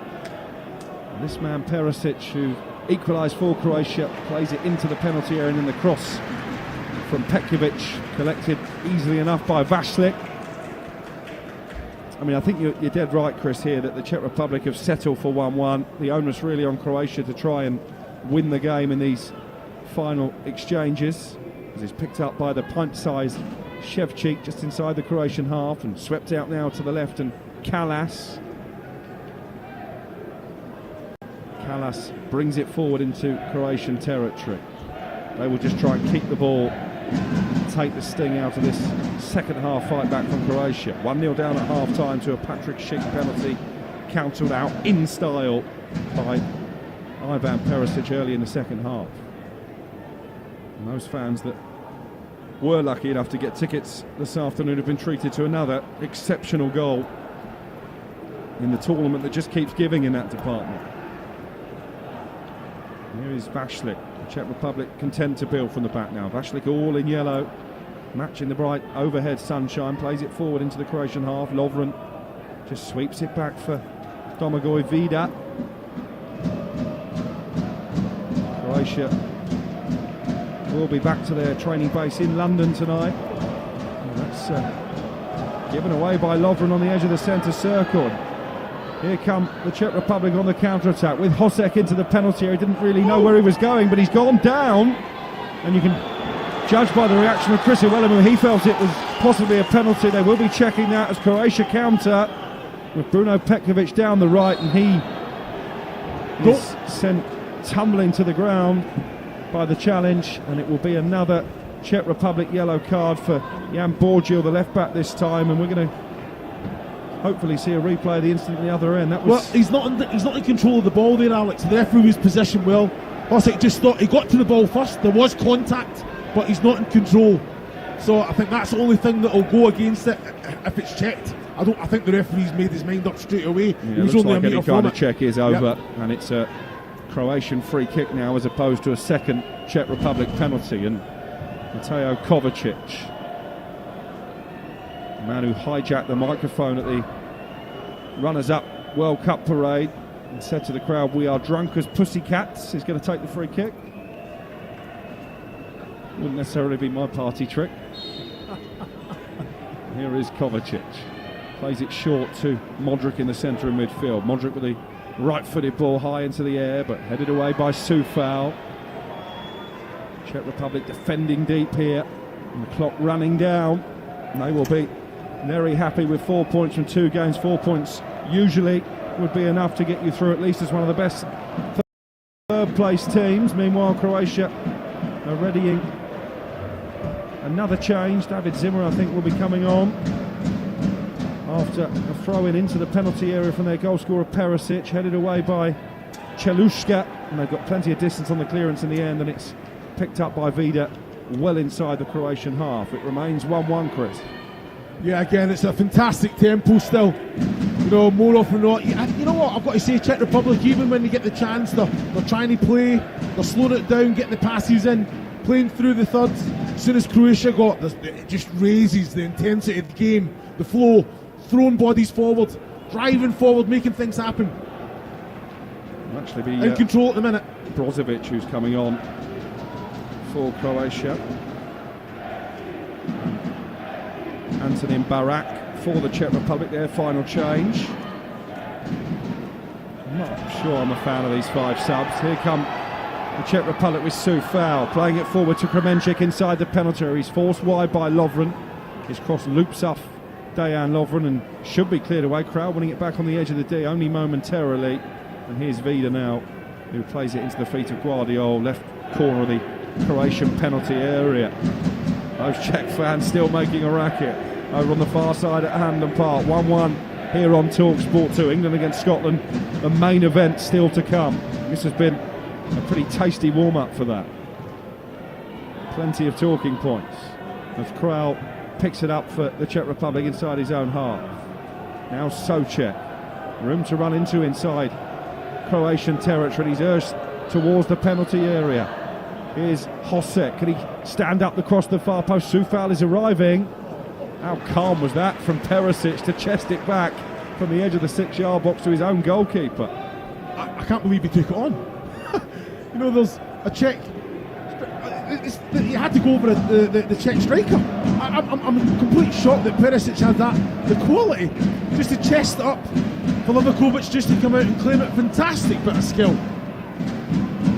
This man Perisic, who equalised for Croatia, plays it into the penalty area, and then the cross from Petkovic collected easily enough by Vašlik. I mean, I think you're dead right, Chris, here that the Czech Republic have settled for 1-1. The onus really on Croatia to try and win the game in these final exchanges, as it's picked up by the pint-sized Ševčík just inside the Croatian half and swept out now to the left, and Kalas brings it forward into Croatian territory. They will just try and keep the ball, take the sting out of this second half fight back from Croatia. 1-0 down at half time to a Patrick Schick penalty, counted out in style by Ivan Perisic early in the second half. And those fans that were lucky enough to get tickets this afternoon have been treated to another exceptional goal in the tournament that just keeps giving in that department. Here is Vašlik. The Czech Republic content to build from the back now. Vašlik all in yellow, matching the bright overhead sunshine, plays it forward into the Croatian half. Lovren just sweeps it back for Domagoj Vida. Croatia will be back to their training base in London tonight. And that's given away by Lovren on the edge of the centre circle. Here come the Czech Republic on the counter-attack with Hosek into the penalty area. He didn't really know where he was going, but he's gone down. And you can judge by the reaction of Chris Iwelumo. He felt it was possibly a penalty. They will be checking that as Croatia counter with Bruno Petkovic down the right, and he is sent tumbling to the ground by the challenge, and it will be another Czech Republic yellow card for Jan Borgil, the left back this time, and we're going to hopefully see a replay of the incident at the other end. That was well, he's not in control of the ball there, Alex. The referee was positioned well. Hosek just thought he got to the ball first. There was contact, but he's not in control. So I think that's the only thing that will go against it if it's checked. I think the referee's made his mind up straight away. Yeah, he was looks only like a any metre kind from of check is over, Yep. and it's a Croatian free kick now as opposed to a second Czech Republic penalty. And Mateo Kovacic, the man who hijacked the microphone at the runners-up World Cup parade and said to the crowd, "We are drunk as pussycats," is going to take the free kick. Wouldn't necessarily be my party trick. Here is Kovacic. Plays it short to Modric in the centre of midfield. Modric with the right-footed ball high into the air, but headed away by Soufal. Czech Republic defending deep here, and the clock running down. And they will be very happy with 4 points from 2 games. 4 points usually would be enough to get you through at least as one of the best third-place teams. Meanwhile, Croatia are readying another change. David Zimmer, I think, will be coming on after a throw-in into the penalty area from their goalscorer Perisic, headed away by Chelushka, and they've got plenty of distance on the clearance in the end, and it's picked up by Vida well inside the Croatian half. It remains 1-1, Chris. Yeah, again, it's a fantastic tempo still. You know, more often than not. You know what, I've got to say, Czech Republic, even when they get the chance, they're trying to play, they're slowing it down, getting the passes in, playing through the thirds. As soon as Croatia got this, it just raises the intensity of the game, the flow, throwing bodies forward, driving forward, making things happen. Actually be in control at the minute. Brozovic who's coming on for Croatia. Antonin Barak for the Czech Republic, their final change. I'm not sure I'm a fan of these 5 subs. Here come the Czech Republic with Soufal, playing it forward to Kremenchik inside the penalty area. He's forced wide by Lovren. His cross loops off Dejan Lovren and should be cleared away. Crowd winning it back on the edge of the D only momentarily. And here's Vida now, who plays it into the feet of Guardiol, left corner of the Croatian penalty area. Those Czech fans still making a racket over on the far side at Hampden Park. 1-1 here on TalkSport 2. England against Scotland, the main event still to come. This has been a pretty tasty warm-up for that. Plenty of talking points as Král picks it up for the Czech Republic inside his own half. Now Souček, room to run into inside Croatian territory. He's urged towards the penalty area. Here's Hosek. Can he stand up across the far post? Soufal is arriving. How calm was that from Perisic to chest it back from the edge of the 6-yard box to his own goalkeeper? I can't believe he took it on. You know, there's a Czech. He had to go over the Czech striker. I'm completely shocked that Perisic had the quality just to chest it up for Livakovic just to come out and claim it. Fantastic bit of skill.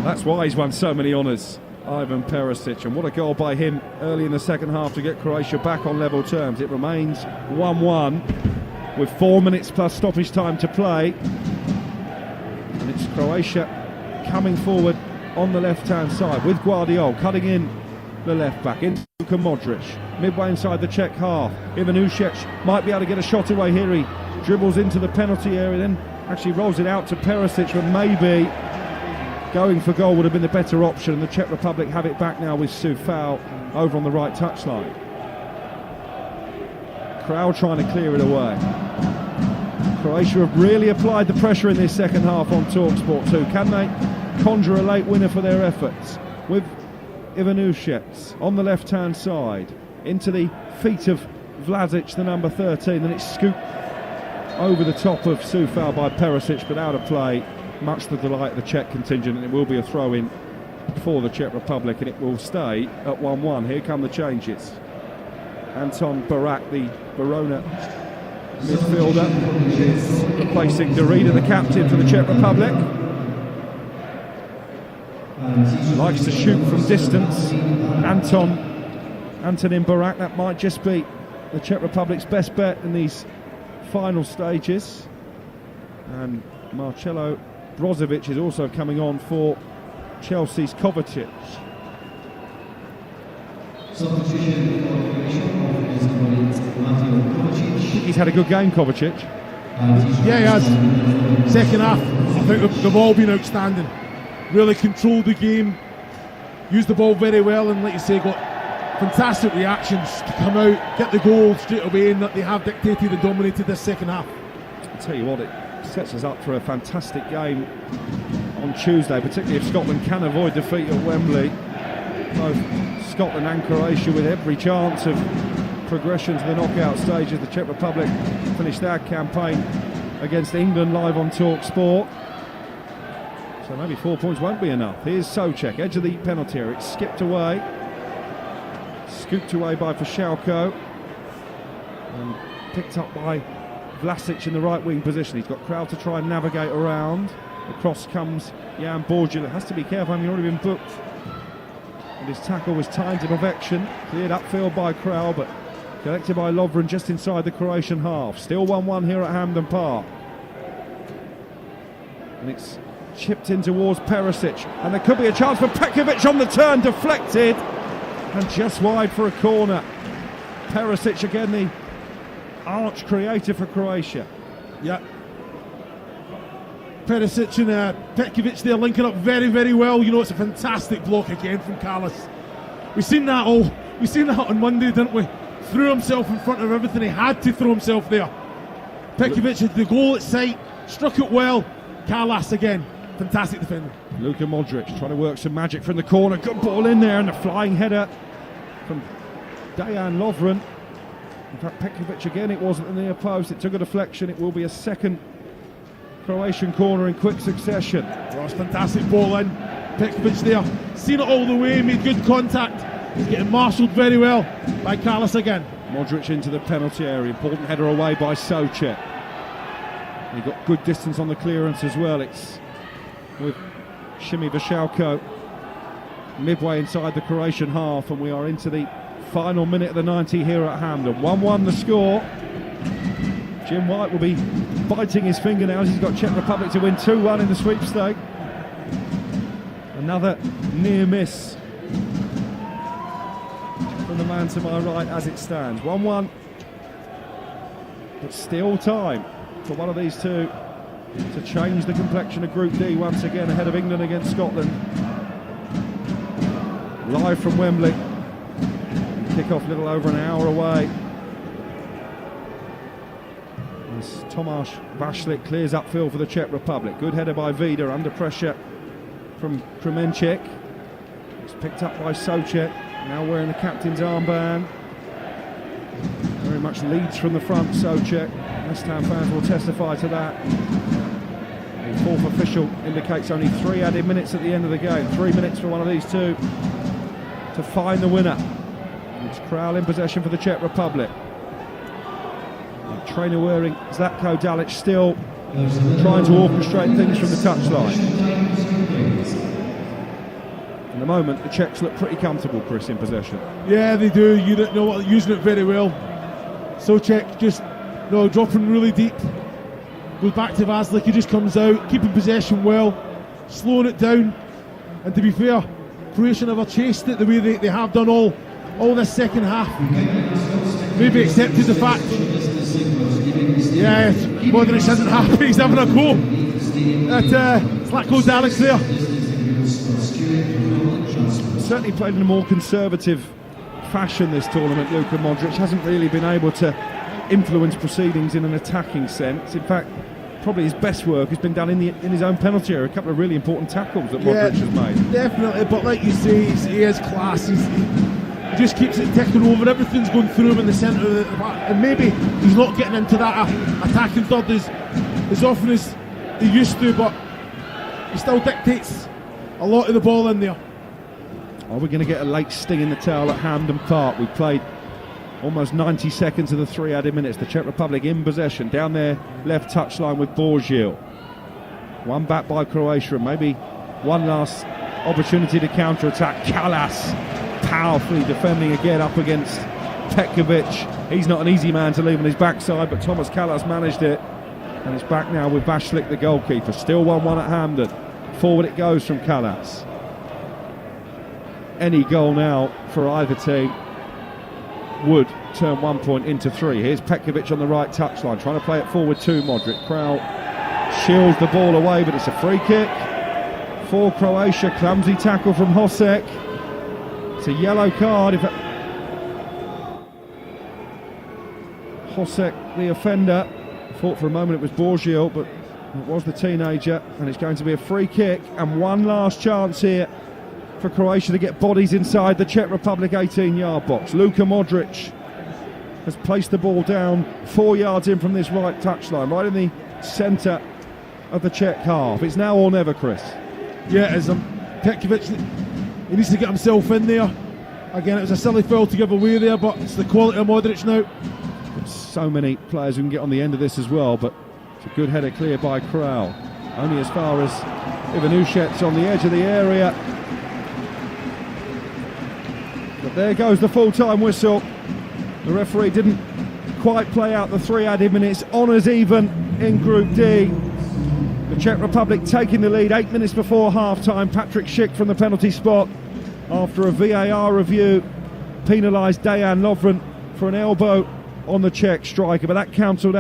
That's why he's won so many honours, Ivan Perisic, and what a goal by him early in the second half to get Croatia back on level terms. It remains 1-1 with 4 minutes plus stoppage time to play, and it's Croatia coming forward on the left-hand side with Guardiol cutting in the left back into Luka Modric, midway inside the Czech half. Ivanušić might be able to get a shot away here. He dribbles into the penalty area, then actually rolls it out to Perisic, but maybe going for goal would have been the better option. The Czech Republic have it back now with Soufal over on the right touchline. Crowd trying to clear it away. Croatia have really applied the pressure in this second half on TalkSport 2. Can they conjure a late winner for their efforts? With Ivanušić on the left-hand side, into the feet of Vlasic, the number 13, then it's scooped over the top of Soufal by Perisic, but out of play, much to the delight of the Czech contingent, and it will be a throw-in for the Czech Republic, and it will stay at 1-1. Here come the changes. Anton Barak, the Verona midfielder, is replacing Darida, the captain for the Czech Republic. Likes to shoot from distance. Antonin Barak, that might just be the Czech Republic's best bet in these final stages. And Marcelo Brozovic is also coming on for Chelsea's Kovacic. He's had a good game, Kovacic. Yeah, he has. Second half, I think they've all been outstanding. Really controlled the game, used the ball very well, and like you say, got fantastic reactions to come out, get the goal straight away, and that they have dictated and dominated this second half. I'll tell you what, it sets us up for a fantastic game on Tuesday, particularly if Scotland can avoid defeat at Wembley. Both Scotland and Croatia with every chance of progression to the knockout stages. The Czech Republic finished their campaign against England live on TalkSport. So maybe 4 points won't be enough. Here's Souček, edge of the penalty area. It's skipped away. Scooped away by Vashalko. And picked up by Vlasic in the right wing position. He's got crowd to try and navigate around. Across comes Jan Borgula. Has to be careful, he's already been booked. And his tackle was timed to perfection. Cleared upfield by Král, but collected by Lovren just inside the Croatian half. Still 1-1 here at Hampden Park. And it's chipped in towards Perisic. And there could be a chance for Pekovic on the turn. Deflected. And just wide for a corner. Perisic again, the arch creator for Croatia. Yeah. Perisic and Pekovic there linking up very, very well. You know, it's a fantastic block again from Carlos. We've seen that on Monday, didn't we? Threw himself in front of everything. He had to throw himself there. Pekovic had the goal at sight, struck it well. Carlos again, fantastic defender. Luka Modric trying to work some magic from the corner. Good ball in there, and a flying header from Dejan Lovren. In fact, Pekovic again, it wasn't in the near post. It took a deflection. It will be a second Croatian corner in quick succession. Ross, fantastic ball in. Pekovic there, seen it all the way, made good contact. He's getting marshalled very well by Carlos again. Modric into the penalty area. Important header away by Souček. He got good distance on the clearance as well. It's with Šimí Vashalko midway inside the Croatian half, and we are into the final minute of the 90 here at Hampden. 1-1 the score. Jim White will be biting his fingernails. He's got Czech Republic to win 2-1 in the sweepstake. Another near miss from the man to my right as it stands. 1-1, but still time for one of these two to change the complexion of Group D once again ahead of England against Scotland. Live from Wembley. Kick-off a little over an hour away. As Tomáš Vašlik clears upfield for the Czech Republic. Good header by Vida, under pressure from Kremenčík. It's picked up by Souček, now wearing the captain's armband. Very much leads from the front, Souček. West Ham fans will testify to that. The fourth official indicates only 3 added minutes at the end of the game. 3 minutes for one of these two to find the winner. It's Kral in possession for the Czech Republic. Trainer wearing Zlatko Dalic still trying to orchestrate things from the touchline. At the moment, the Czechs look pretty comfortable, Chris, in possession. Yeah, they do. You don't know what, using it very well. So Czech just dropping really deep. Goes back to Vaslik, he just comes out, keeping possession well, slowing it down. And to be fair, Croatia never chased it the way they have done all this second half. Maybe accepted the fact. Yeah, Modric isn't happy, he's having a go at Zlatko Dalic there. Certainly played in a more conservative fashion this tournament. Luka Modric hasn't really been able to influence proceedings in an attacking sense. In fact, probably his best work has been done in his own penalty area. A couple of really important tackles that Modric has made. Definitely, but like you say, he has class. He just keeps it ticking over. Everything's going through him in the centre of the back, and maybe he's not getting into that attacking third as often as he used to, but he still dictates a lot of the ball in there. Are we going to get a late sting in the tail at Hampden Park? We played almost 90 seconds of the 3 added minutes. The Czech Republic in possession down their left touchline with Borzil. One back by Croatia, and maybe one last opportunity to counter-attack. Kalas powerfully defending again up against Petkovic. He's not an easy man to leave on his backside, but Thomas Kalas managed it, and it's back now with Vaslik, the goalkeeper. Still 1-1 at Hampden. Forward it goes from Kalas. Any goal now for either team would turn 1 point into 3. Here's Petkovic on the right touchline, trying to play it forward to Modric. Kral shields the ball away, but it's a free kick for Croatia. Clumsy tackle from Hosek. It's a yellow card. Hosek, the offender, thought for a moment it was Borzil, but it was the teenager, and it's going to be a free kick. And one last chance here for Croatia to get bodies inside the Czech Republic 18-yard box. Luka Modric has placed the ball down 4 yards in from this right touchline, right in the centre of the Czech half. It's now or never, Chris. Yeah, it is. Petkovic, he needs to get himself in there. Again, it was a silly foul to give away there, but it's the quality of Modric now. There's so many players who can get on the end of this as well, but it's a good header clear by Kral. Only as far as Ivanushets on the edge of the area. But there goes the full-time whistle. The referee didn't quite play out the 3 added minutes. Honours even in Group D. The Czech Republic taking the lead 8 minutes before half-time. Patrick Schick from the penalty spot after a VAR review penalised Dejan Lovren for an elbow on the Czech striker, but that cancelled out.